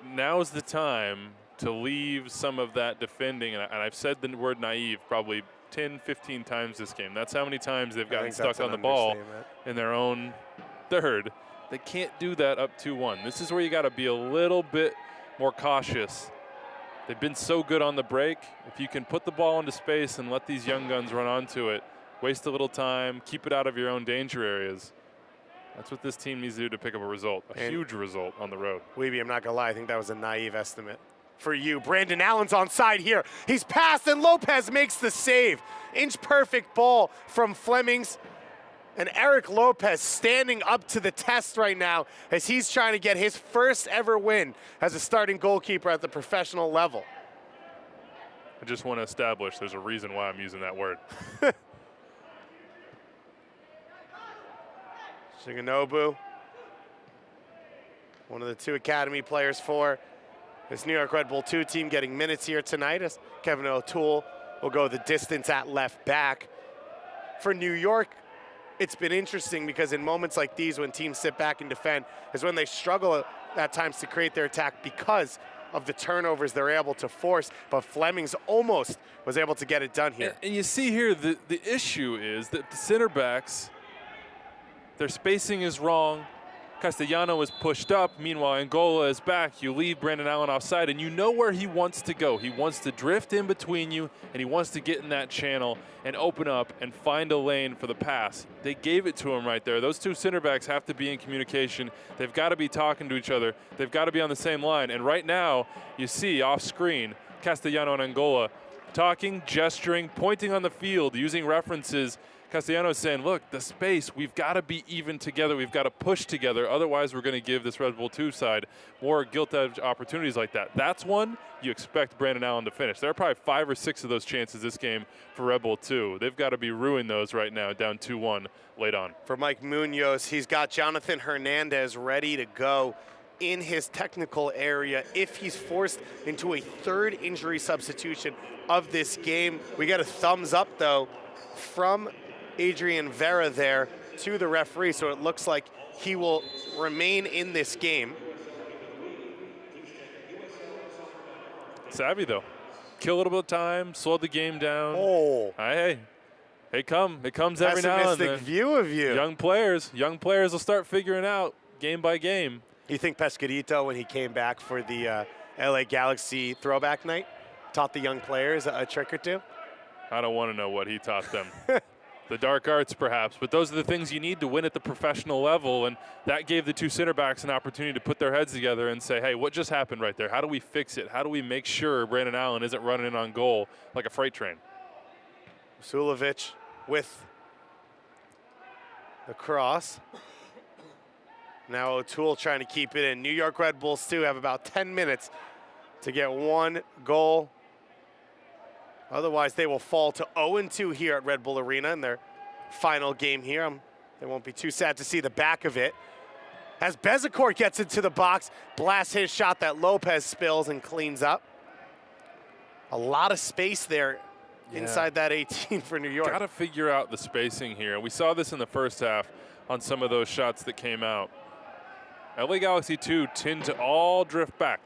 Now's the time to leave some of that defending, and I've said the word naive probably 10, 15 times this game. That's how many times they've gotten stuck on the ball in their own third. They can't do that up 2-1. This is where you got to be a little bit more cautious. They've been so good on the break. If you can put the ball into space and let these young guns run onto it, waste a little time, keep it out of your own danger areas. That's what this team needs to do to pick up a result, a huge result on the road. Weeby, I'm not going to lie, I think that was a naive estimate for you. Brandon Allen's on side here. He's passed, and Lopez makes the save. Inch-perfect ball from Flemings. And Eric Lopez standing up to the test right now as he's trying to get his first ever win as a starting goalkeeper at the professional level. I just want to establish there's a reason why I'm using that word. Shigenobu, one of the two academy players for this New York Red Bull 2 team, getting minutes here tonight as Kevin O'Toole will go the distance at left back. For New York, it's been interesting because in moments like these when teams sit back and defend is when they struggle at times to create their attack because of the turnovers they're able to force, but Flemings almost was able to get it done here. And you see here the issue is that the center backs, their spacing is wrong. Castellano is pushed up. Meanwhile, Angola is back. You leave Brandon Allen offside, and you know where he wants to go. He wants to drift in between you, and he wants to get in that channel and open up and find a lane for the pass. They gave it to him right there. Those two center backs have to be in communication. They've got to be talking to each other. They've got to be on the same line. And right now, you see off screen, Castellano and Angola talking, gesturing, pointing on the field, using references. Castellanos saying, look, the space, we've got to be even together. We've got to push together. Otherwise, we're going to give this Red Bull 2 side more gilt-edged opportunities like that. That's one you expect Brandon Allen to finish. There are probably 5 or 6 of those chances this game for Red Bull 2. They've got to be ruining those right now, down 2-1 late on. For Mike Munoz, he's got Jonathan Hernandez ready to go in his technical area if he's forced into a third injury substitution of this game. We got a thumbs up, though, from Adrian Vera there to the referee, so it looks like he will remain in this game. Savvy, though. Kill a little bit of time, slow the game down. Oh. Hey, it comes every now and then. Pessimistic view of you. Young players will start figuring out game by game. You think Pescadito, when he came back for the LA Galaxy throwback night, taught the young players a trick or two? I don't want to know what he taught them. The dark arts, perhaps, but those are the things you need to win at the professional level, and that gave the two center backs an opportunity to put their heads together and say, hey, what just happened right there? How do we fix it? How do we make sure Brandon Allen isn't running in on goal like a freight train? Sulovic with the cross. Now O'Toole trying to keep it in. New York Red Bulls 2 have about 10 minutes to get one goal. Otherwise, they will fall to 0-2 here at Red Bull Arena in their final game here. They won't be too sad to see the back of it. As Bezecourt gets into the box, blasts his shot that Lopez spills and cleans up. A lot of space there inside that 18 for New York. Got to figure out the spacing here. We saw this in the first half on some of those shots that came out. LA Galaxy 2 tend to all drift back.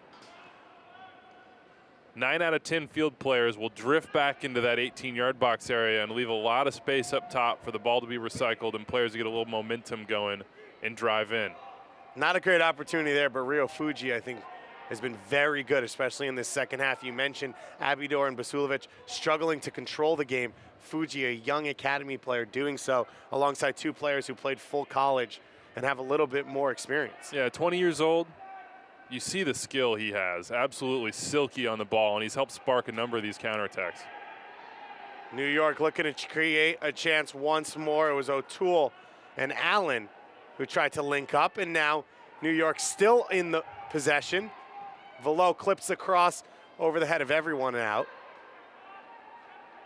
9 out of 10 field players will drift back into that 18-yard box area and leave a lot of space up top for the ball to be recycled and players to get a little momentum going and drive in. Not a great opportunity there, but Rio Fuji, I think, has been very good, especially in this second half. You mentioned Abidor and Basulovic struggling to control the game. Fuji, a young academy player, doing so alongside two players who played full college and have a little bit more experience. Yeah, 20 years old. You see the skill he has, absolutely silky on the ball, and he's helped spark a number of these counterattacks. New York looking to create a chance once more. It was O'Toole and Allen who tried to link up, and now New York still in the possession. Velo clips across over the head of everyone and out.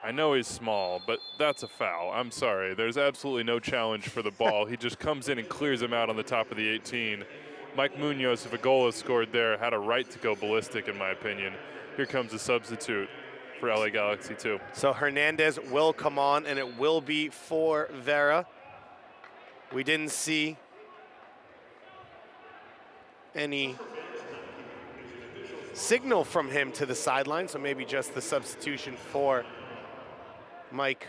I know he's small, but that's a foul. I'm sorry. There's absolutely no challenge for the ball. He just comes in and clears him out on the top of the 18. Mike Munoz, if a goal is scored there, had a right to go ballistic, in my opinion. Here comes a substitute for LA Galaxy 2. So Hernandez will come on, and it will be for Vera. We didn't see any signal from him to the sideline, so maybe just the substitution for Mike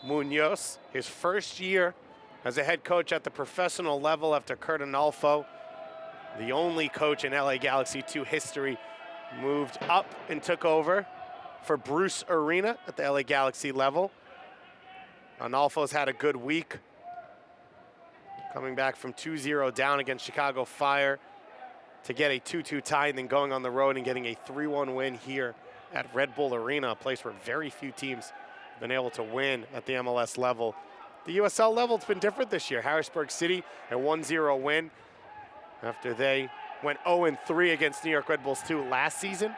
Munoz. His first year as a head coach at the professional level after Kurt Analfo, the only coach in LA Galaxy 2 history, moved up and took over for Bruce Arena at the LA Galaxy level. Analfo's had a good week, coming back from 2-0 down against Chicago Fire to get a 2-2 tie and then going on the road and getting a 3-1 win here at Red Bull Arena, a place where very few teams have been able to win at the MLS level. The USL level, it's been different this year. Harrisburg City, a 1-0 win after they went 0-3 against New York Red Bulls 2 last season.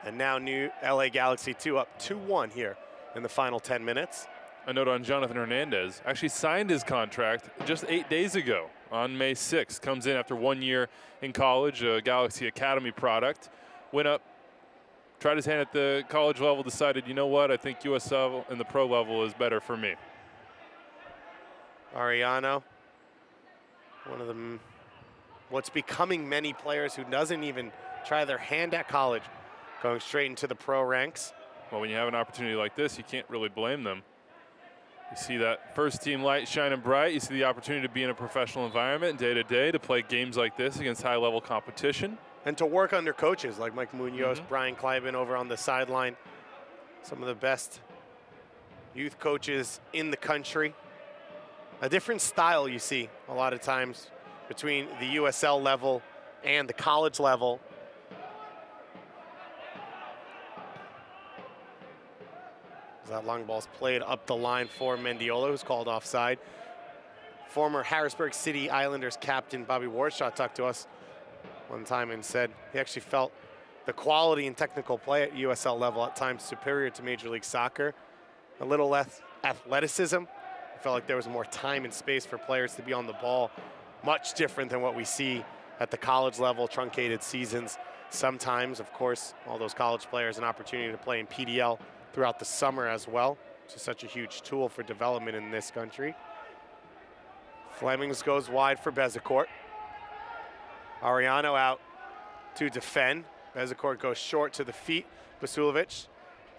And now new LA Galaxy 2 up 2-1 here in the final 10 minutes. A note on Jonathan Hernandez. Actually signed his contract just 8 days ago on May 6th. Comes in after 1 year in college, a Galaxy Academy product. Went up, tried his hand at the college level, decided, you know what, I think USL and the pro level is better for me. Ariano, one of the what's becoming many players who doesn't even try their hand at college, going straight into the pro ranks. Well, when you have an opportunity like this, you can't really blame them. You see that first team light shining bright. You see the opportunity to be in a professional environment day to day, to play games like this against high level competition. And to work under coaches like Mike Munoz, Brian Kleiben over on the sideline. Some of the best youth coaches in the country. A different style you see a lot of times between the USL level and the college level. That long ball's played up the line for Mendiola, who's called offside. Former Harrisburg City Islanders captain Bobby Warshaw talked to us one time and said he actually felt the quality and technical play at USL level at times superior to Major League Soccer. A little less athleticism. I felt like there was more time and space for players to be on the ball. Much different than what we see at the college level, truncated seasons. Sometimes, of course, all those college players an opportunity to play in PDL throughout the summer as well, which is such a huge tool for development in this country. Flemings goes wide for Bezecourt. Ariano out to defend. Bezecourt goes short to the feet. Vasilovic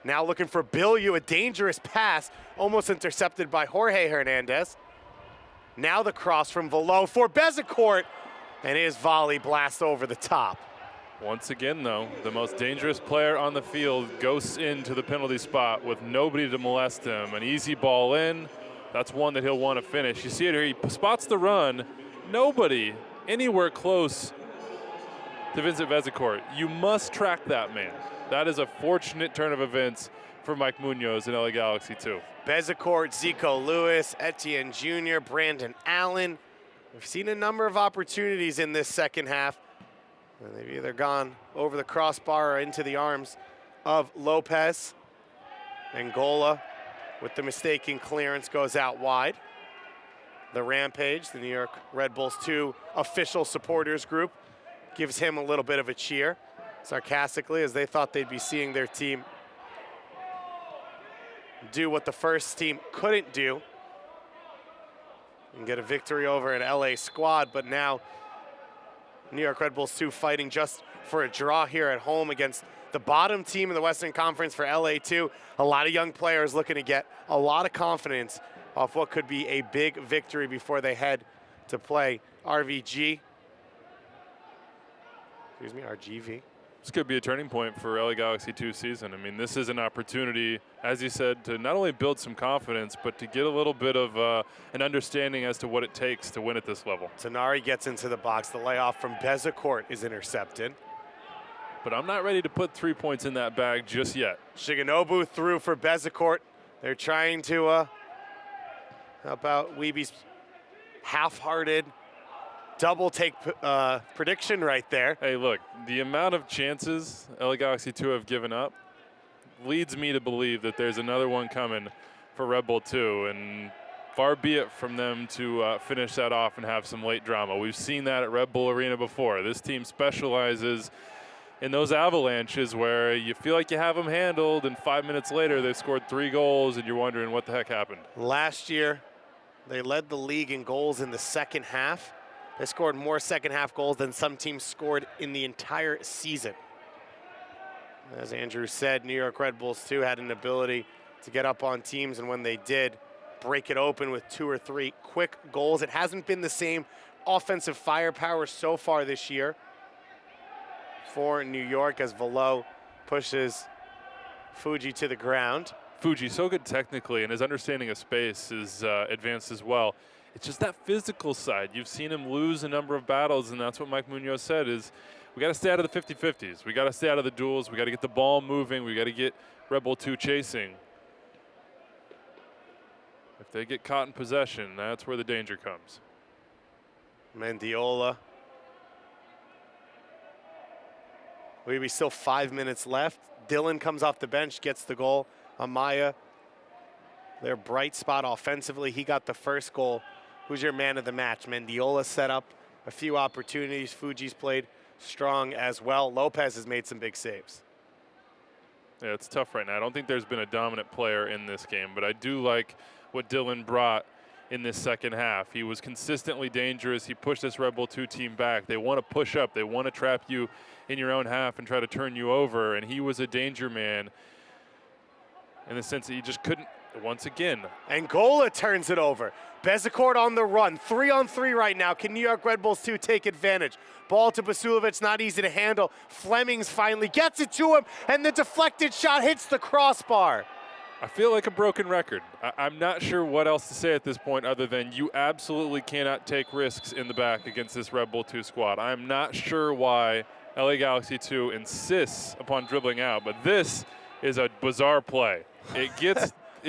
now looking for Bilyu, a dangerous pass, almost intercepted by Jorge Hernandez. Now the cross from Velo for Bezecourt, and his volley blast over the top. Once again, though, the most dangerous player on the field ghosts into the penalty spot with nobody to molest him. An easy ball in, that's one that he'll want to finish. You see it here, he spots the run. Nobody anywhere close to Vincent Bezecourt. You must track that man. That is a fortunate turn of events for Mike Munoz in LA Galaxy 2. Bezecourt, Zico Lewis, Etienne Jr., Brandon Allen. We've seen a number of opportunities in this second half. And they've either gone over the crossbar or into the arms of Lopez. Angola, with the mistaken clearance, goes out wide. The Rampage, the New York Red Bulls 2 official supporters group, gives him a little bit of a cheer, sarcastically, as they thought they'd be seeing their team do what the first team couldn't do and get a victory over an LA squad. But now New York Red Bulls 2 fighting just for a draw here at home against the bottom team in the Western Conference for LA2. A lot of young players looking to get a lot of confidence off what could be a big victory before they head to play RGV. This could be a turning point for LA Galaxy 2 season. I mean, this is an opportunity, as you said, to not only build some confidence, but to get a little bit of an understanding as to what it takes to win at this level. Tanari gets into the box. The layoff from Bezecourt is intercepted. But I'm not ready to put 3 points in that bag just yet. Shigenobu through for Bezecourt. They're trying to help out Weeby's half-hearted double take prediction right there. Hey, look, the amount of chances LA Galaxy 2 have given up, leads me to believe that there's another one coming for Red Bull 2, and far be it from them to finish that off and have some late drama. We've seen that at Red Bull Arena before. This team specializes in those avalanches where you feel like you have them handled, and 5 minutes later they scored 3 goals, and you're wondering what the heck happened. Last year, they led the league in goals in the second half. They scored more second half goals than some teams scored in the entire season. As Andrew said, New York Red Bulls too had an ability to get up on teams, and when they did, break it open with 2 or 3 quick goals. It hasn't been the same offensive firepower so far this year for New York as Velo pushes Fuji to the ground. Fuji, so good technically, and his understanding of space is advanced as well. It's just that physical side. You've seen him lose a number of battles, and that's what Mike Munoz said is we got to stay out of the 50-50s. We got to stay out of the duels. We got to get the ball moving. We got to get Red Bull 2 chasing. If they get caught in possession, that's where the danger comes. Mendiola. Will be still 5 minutes left. Dylan comes off the bench, gets the goal. Amaya, their bright spot offensively. He got the first goal. Who's your man of the match? Mendiola set up a few opportunities. Fuji's played strong as well. Lopez has made some big saves. Yeah, it's tough right now. I don't think there's been a dominant player in this game, but I do like what Dylan brought in this second half. He was consistently dangerous. He pushed this Red Bull 2 team back. They want to push up. They want to trap you in your own half and try to turn you over, and he was a danger man in the sense that he just couldn't, once again. Angola turns it over. Bezecourt on the run. 3-on-3 right now. Can New York Red Bulls 2 take advantage? Ball to Basulovic, not easy to handle. Flemings finally gets it to him, and the deflected shot hits the crossbar. I feel like a broken record. I'm not sure what else to say at this point other than you absolutely cannot take risks in the back against this Red Bull 2 squad. I'm not sure why LA Galaxy 2 insists upon dribbling out, but this is a bizarre play. It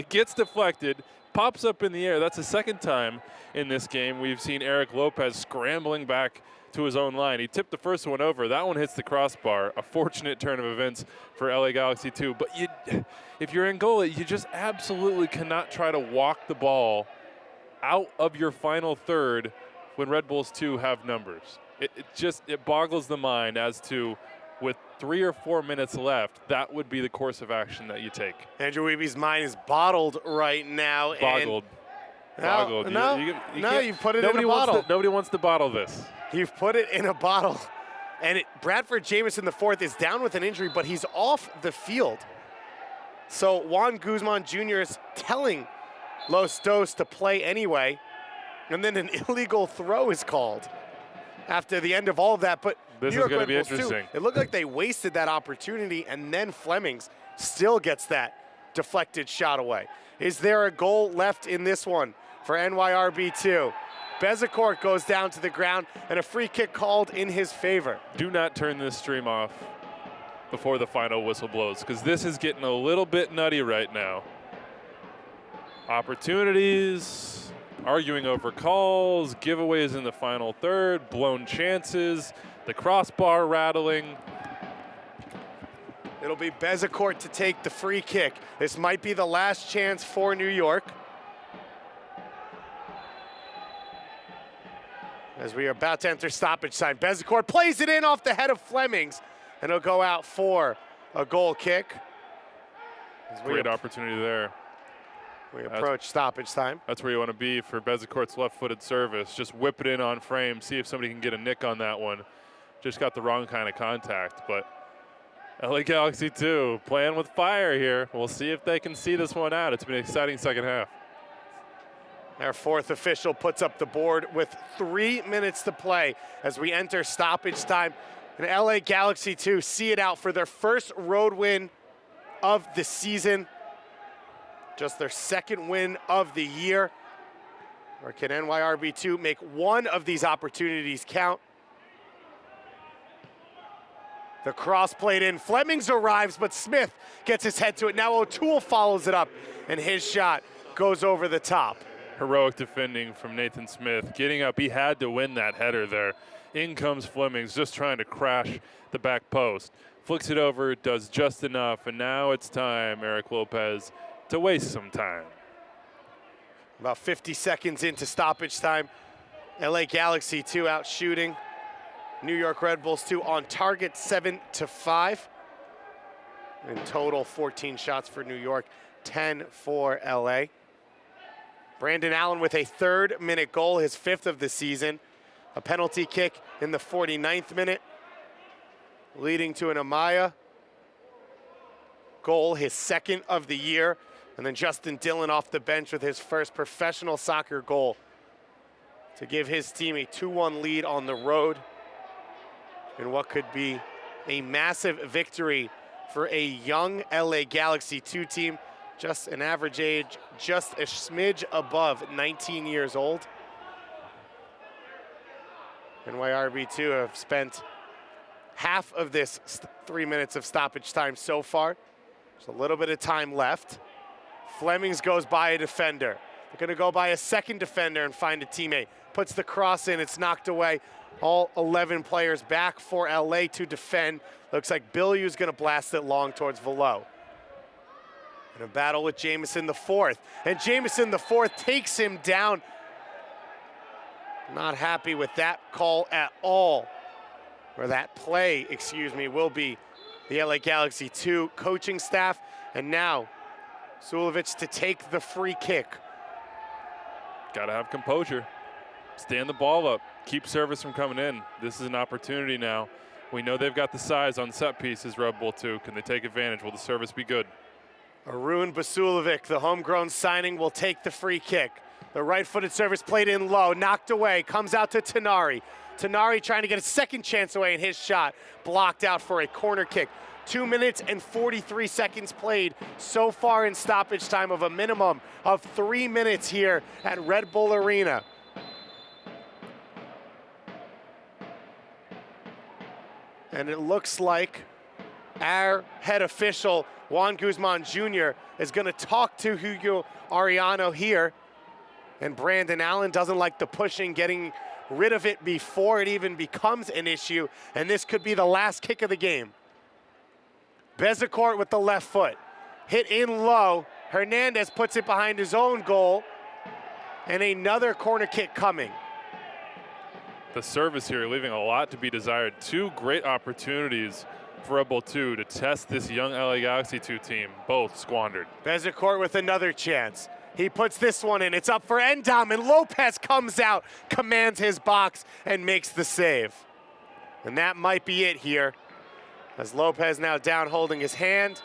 gets deflected, pops up in the air. That's the second time in this game we've seen Eric Lopez scrambling back to his own line. He tipped the first one over. That one hits the crossbar. A fortunate turn of events for LA Galaxy 2. But if you're Angola, you just absolutely cannot try to walk the ball out of your final third when Red Bulls 2 have numbers. It boggles the mind as to, with 3 or 4 minutes left, that would be the course of action that you take. Andrew Weeby's mind is bottled right now. Boggled. Boggled. No, you put it in a bottle. Nobody wants to bottle this. You've put it in a bottle. And Bradford Jamison IV is down with an injury, but he's off the field. So Juan Guzman Jr. is telling Los Dos to play anyway. And then an illegal throw is called after the end of all of that. But this is going to be interesting. It looked like they wasted that opportunity, and then Flemings still gets that deflected shot away. Is there a goal left in this one for NYRB2? Bezecourt goes down to the ground, and a free kick called in his favor. Do not turn this stream off before the final whistle blows, because this is getting a little bit nutty right now. Opportunities, arguing over calls, giveaways in the final third, blown chances, the crossbar rattling. It'll be Bezecourt to take the free kick. This might be the last chance for New York. As we are about to enter stoppage time, Bezecourt plays it in off the head of Flemings, and it'll go out for a goal kick. Great opportunity there. We approach stoppage time. That's where you want to be for Bezecourt's left-footed service. Just whip it in on frame, see if somebody can get a nick on that one. Just got the wrong kind of contact, but LA Galaxy 2 playing with fire here. We'll see if they can see this one out. It's been an exciting second half. Our fourth official puts up the board with 3 minutes to play as we enter stoppage time. And LA Galaxy 2 see it out for their first road win of the season. Just their second win of the year. Or can NYRB2 make one of these opportunities count? The cross played in. Flemings arrives, but Smith gets his head to it. Now O'Toole follows it up, and his shot goes over the top. Heroic defending from Nathan Smith. Getting up, he had to win that header there. In comes Flemings, just trying to crash the back post. flicks it over, does just enough, and now it's time, Eric Lopez, to waste some time. About 50 seconds into stoppage time. LA Galaxy 2 out shooting. New York Red Bulls 2 on target, 7-5. In total, 14 shots for New York, 10 for LA. Brandon Allen with a 3rd-minute goal, his 5th of the season. A penalty kick in the 49th minute, leading to an Amaya goal, his 2nd of the year. And then Justin Dillon off the bench with his first professional soccer goal to give his team a 2-1 lead on the road in what could be a massive victory for a young LA Galaxy 2 team, just an average age, just a smidge above 19 years old. NYRB2 have spent half of this 3 minutes of stoppage time so far. There's a little bit of time left. Flemings goes by a defender. They're gonna go by a 2nd defender and find a teammate. Puts the cross in, it's knocked away. All 11 players back for LA to defend. Looks like Bilyeu's gonna blast it long towards Velo. In a battle with Jamison the 4th. And Jamison the 4th takes him down. Not happy with that call at all. Or that play, excuse me, will be the LA Galaxy 2 coaching staff. And now, Sulovic to take the free kick. Got to have composure. Stand the ball up. Keep service from coming in. This is an opportunity now. We know they've got the size on set pieces, Red Bull 2. Can they take advantage? Will the service be good? Arun Basulovic, the homegrown signing, will take the free kick. The right-footed service played in low, knocked away, comes out to Tenari. Tenari trying to get a 2nd chance away, and his shot blocked out for a corner kick. 2 minutes and 43 seconds played so far in stoppage time, of a minimum of 3 minutes here at Red Bull Arena. And it looks like our head official, Juan Guzman Jr., is going to talk to Hugo Ariano here. And Brandon Allen doesn't like the pushing, getting rid of it before it even becomes an issue. And this could be the last kick of the game. Bezecourt with the left foot. Hit in low. Hernandez puts it behind his own goal. And another corner kick coming. The service here leaving a lot to be desired. 2 great opportunities for Red Bull 2 to test this young LA Galaxy 2 team, both squandered. Bezecourt with another chance. He puts this one in. It's up for Endom, and Lopez comes out, commands his box, and makes the save. And that might be it here, as Lopez now down holding his hand.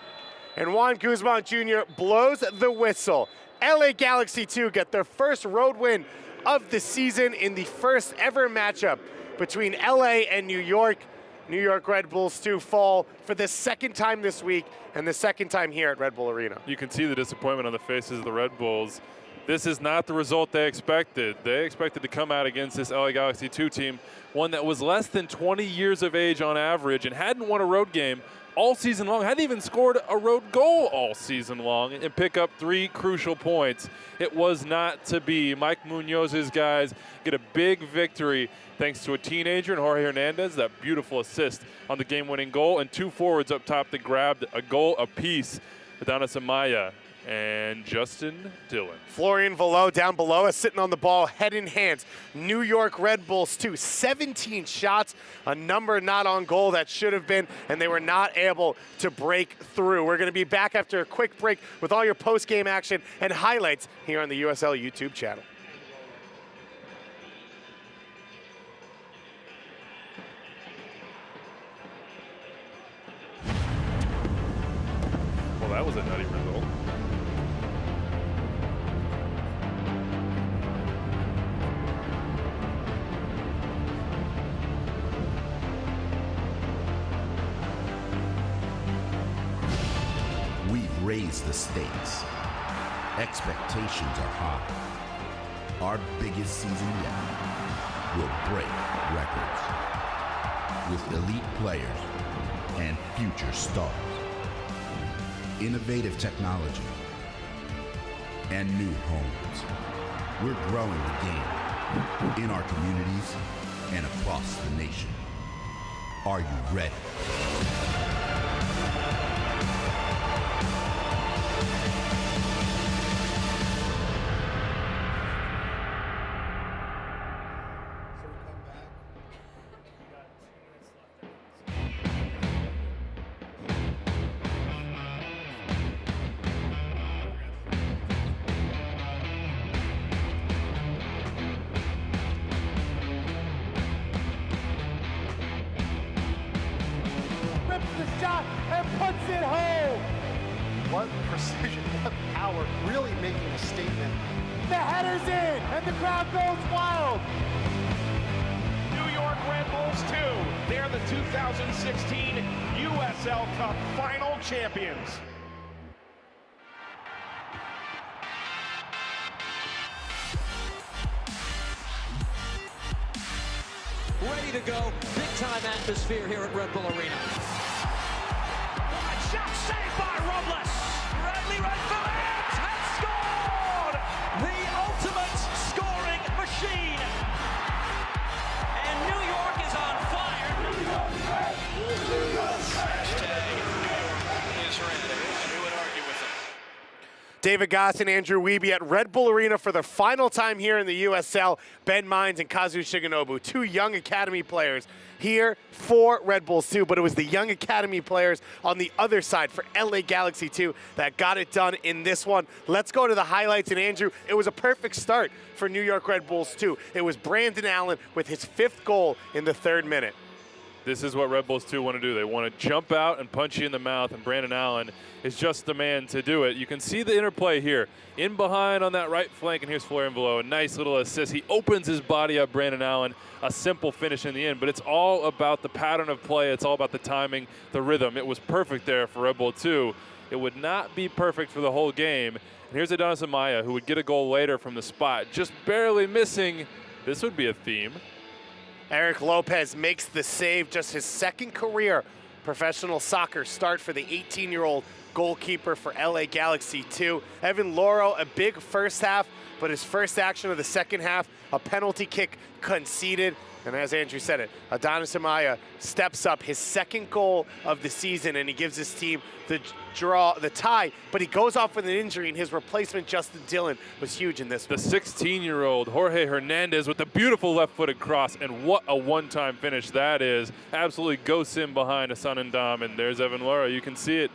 And Juan Guzman Jr. blows the whistle. LA Galaxy 2 get their first road win of the season in the first ever matchup between LA and New York. New York Red Bulls 2 fall for the 2nd time this week and the 2nd time here at Red Bull Arena. You can see the disappointment on the faces of the Red Bulls. This is not the result they expected. They expected to come out against this LA Galaxy 2 team, one that was less than 20 years of age on average and hadn't won a road game all season long, hadn't even scored a road goal all season long, and pick up 3 crucial points. It was not to be. Mike Munoz's guys get a big victory thanks to a teenager and Jorge Hernandez, that beautiful assist on the game-winning goal, and 2 forwards up top that grabbed a goal apiece, Adonis Amaya and Justin Dillon. Florian Velo down below us, sitting on the ball, head in hands. New York Red Bulls 2, 17 shots, a number not on goal that should have been, and they were not able to break through. We're going to be back after a quick break with all your post-game action and highlights here on the USL YouTube channel. Well, that was a nutty result. We've raised the stakes. Expectations are high. Our biggest season yet will break records with elite players and future stars. Innovative technology and new homes. We're growing the game in our communities and across the nation. Are you ready? precision, what power, really making a statement. The header's in, and the crowd goes wild. New York Red Bulls 2. They're the 2016 USL Cup final champions. Ready to go. Big time atmosphere here at Red Bull Arena. What a shot saved by Robles. Bradley Wright Phillips has scored! The ultimate scoring machine. And New York is on fire. Who would argue with them? David Goss and Andrew Wiebe at Red Bull Arena for the final time here in the USL. Ben Mines and Kazu Shigenobu, two young academy players here for Red Bulls 2, but it was the young academy players on the other side for LA Galaxy 2 that got it done in this one. Let's go to the highlights. And Andrew, it was a perfect start for New York Red Bulls 2. It was Brandon Allen with his 5th goal in the 3rd minute. This is what Red Bulls 2 want to do. They want to jump out and punch you in the mouth, and Brandon Allen is just the man to do it. You can see the interplay here. In behind on that right flank, and here's Florian Below. A nice little assist. He opens his body up, Brandon Allen. A simple finish in the end, but it's all about the pattern of play. It's all about the timing, the rhythm. It was perfect there for Red Bull 2. It would not be perfect for the whole game. And here's Adonis Amaya, who would get a goal later from the spot, just barely missing. This would be a theme. Eric Lopez makes the save, just his 2nd career professional soccer start for the 18-year-old goalkeeper for LA Galaxy 2. Evan Loro, a big first half, but his first action of the second half, a penalty kick conceded. And as Andrew said it, Adonis Amaya steps up, his 2nd goal of the season, and he gives his team the tie, but he goes off with an injury, and his replacement, Justin Dillon, was huge in this one. The 16-year-old Jorge Hernandez with a beautiful left-footed cross, and what a one-time finish that is. Absolutely ghosts in behind Hassan Ndam, and there's Evan Lora. You can see it.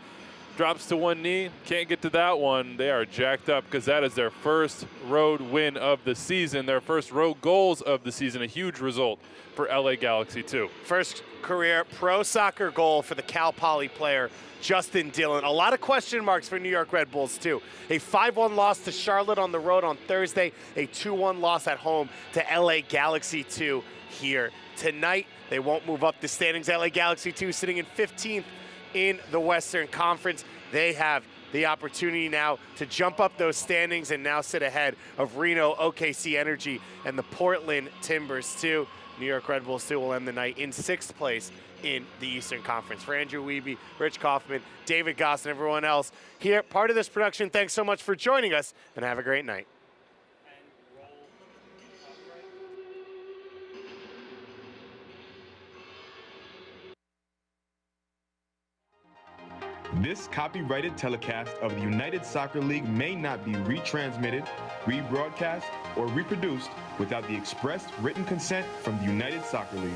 Drops to one knee, can't get to that one. They are jacked up because that is their first road win of the season, their first road goals of the season, a huge result for LA Galaxy 2. First career pro soccer goal for the Cal Poly player, Justin Dillon. A lot of question marks for New York Red Bulls, too. A 5-1 loss to Charlotte on the road on Thursday, a 2-1 loss at home to LA Galaxy 2 here tonight. They won't move up the standings. LA Galaxy 2 sitting in 15th in the Western Conference. They have the opportunity now to jump up those standings and now sit ahead of Reno, OKC Energy, and the Portland Timbers, too. New York Red Bulls 2 will end the night in 6th place in the Eastern Conference. For Andrew Wiebe, Rich Kaufman, David Goss, and everyone else here, part of this production, thanks so much for joining us, and have a great night. This copyrighted telecast of the United Soccer League may not be retransmitted, rebroadcast, or reproduced without the express written consent from the United Soccer League.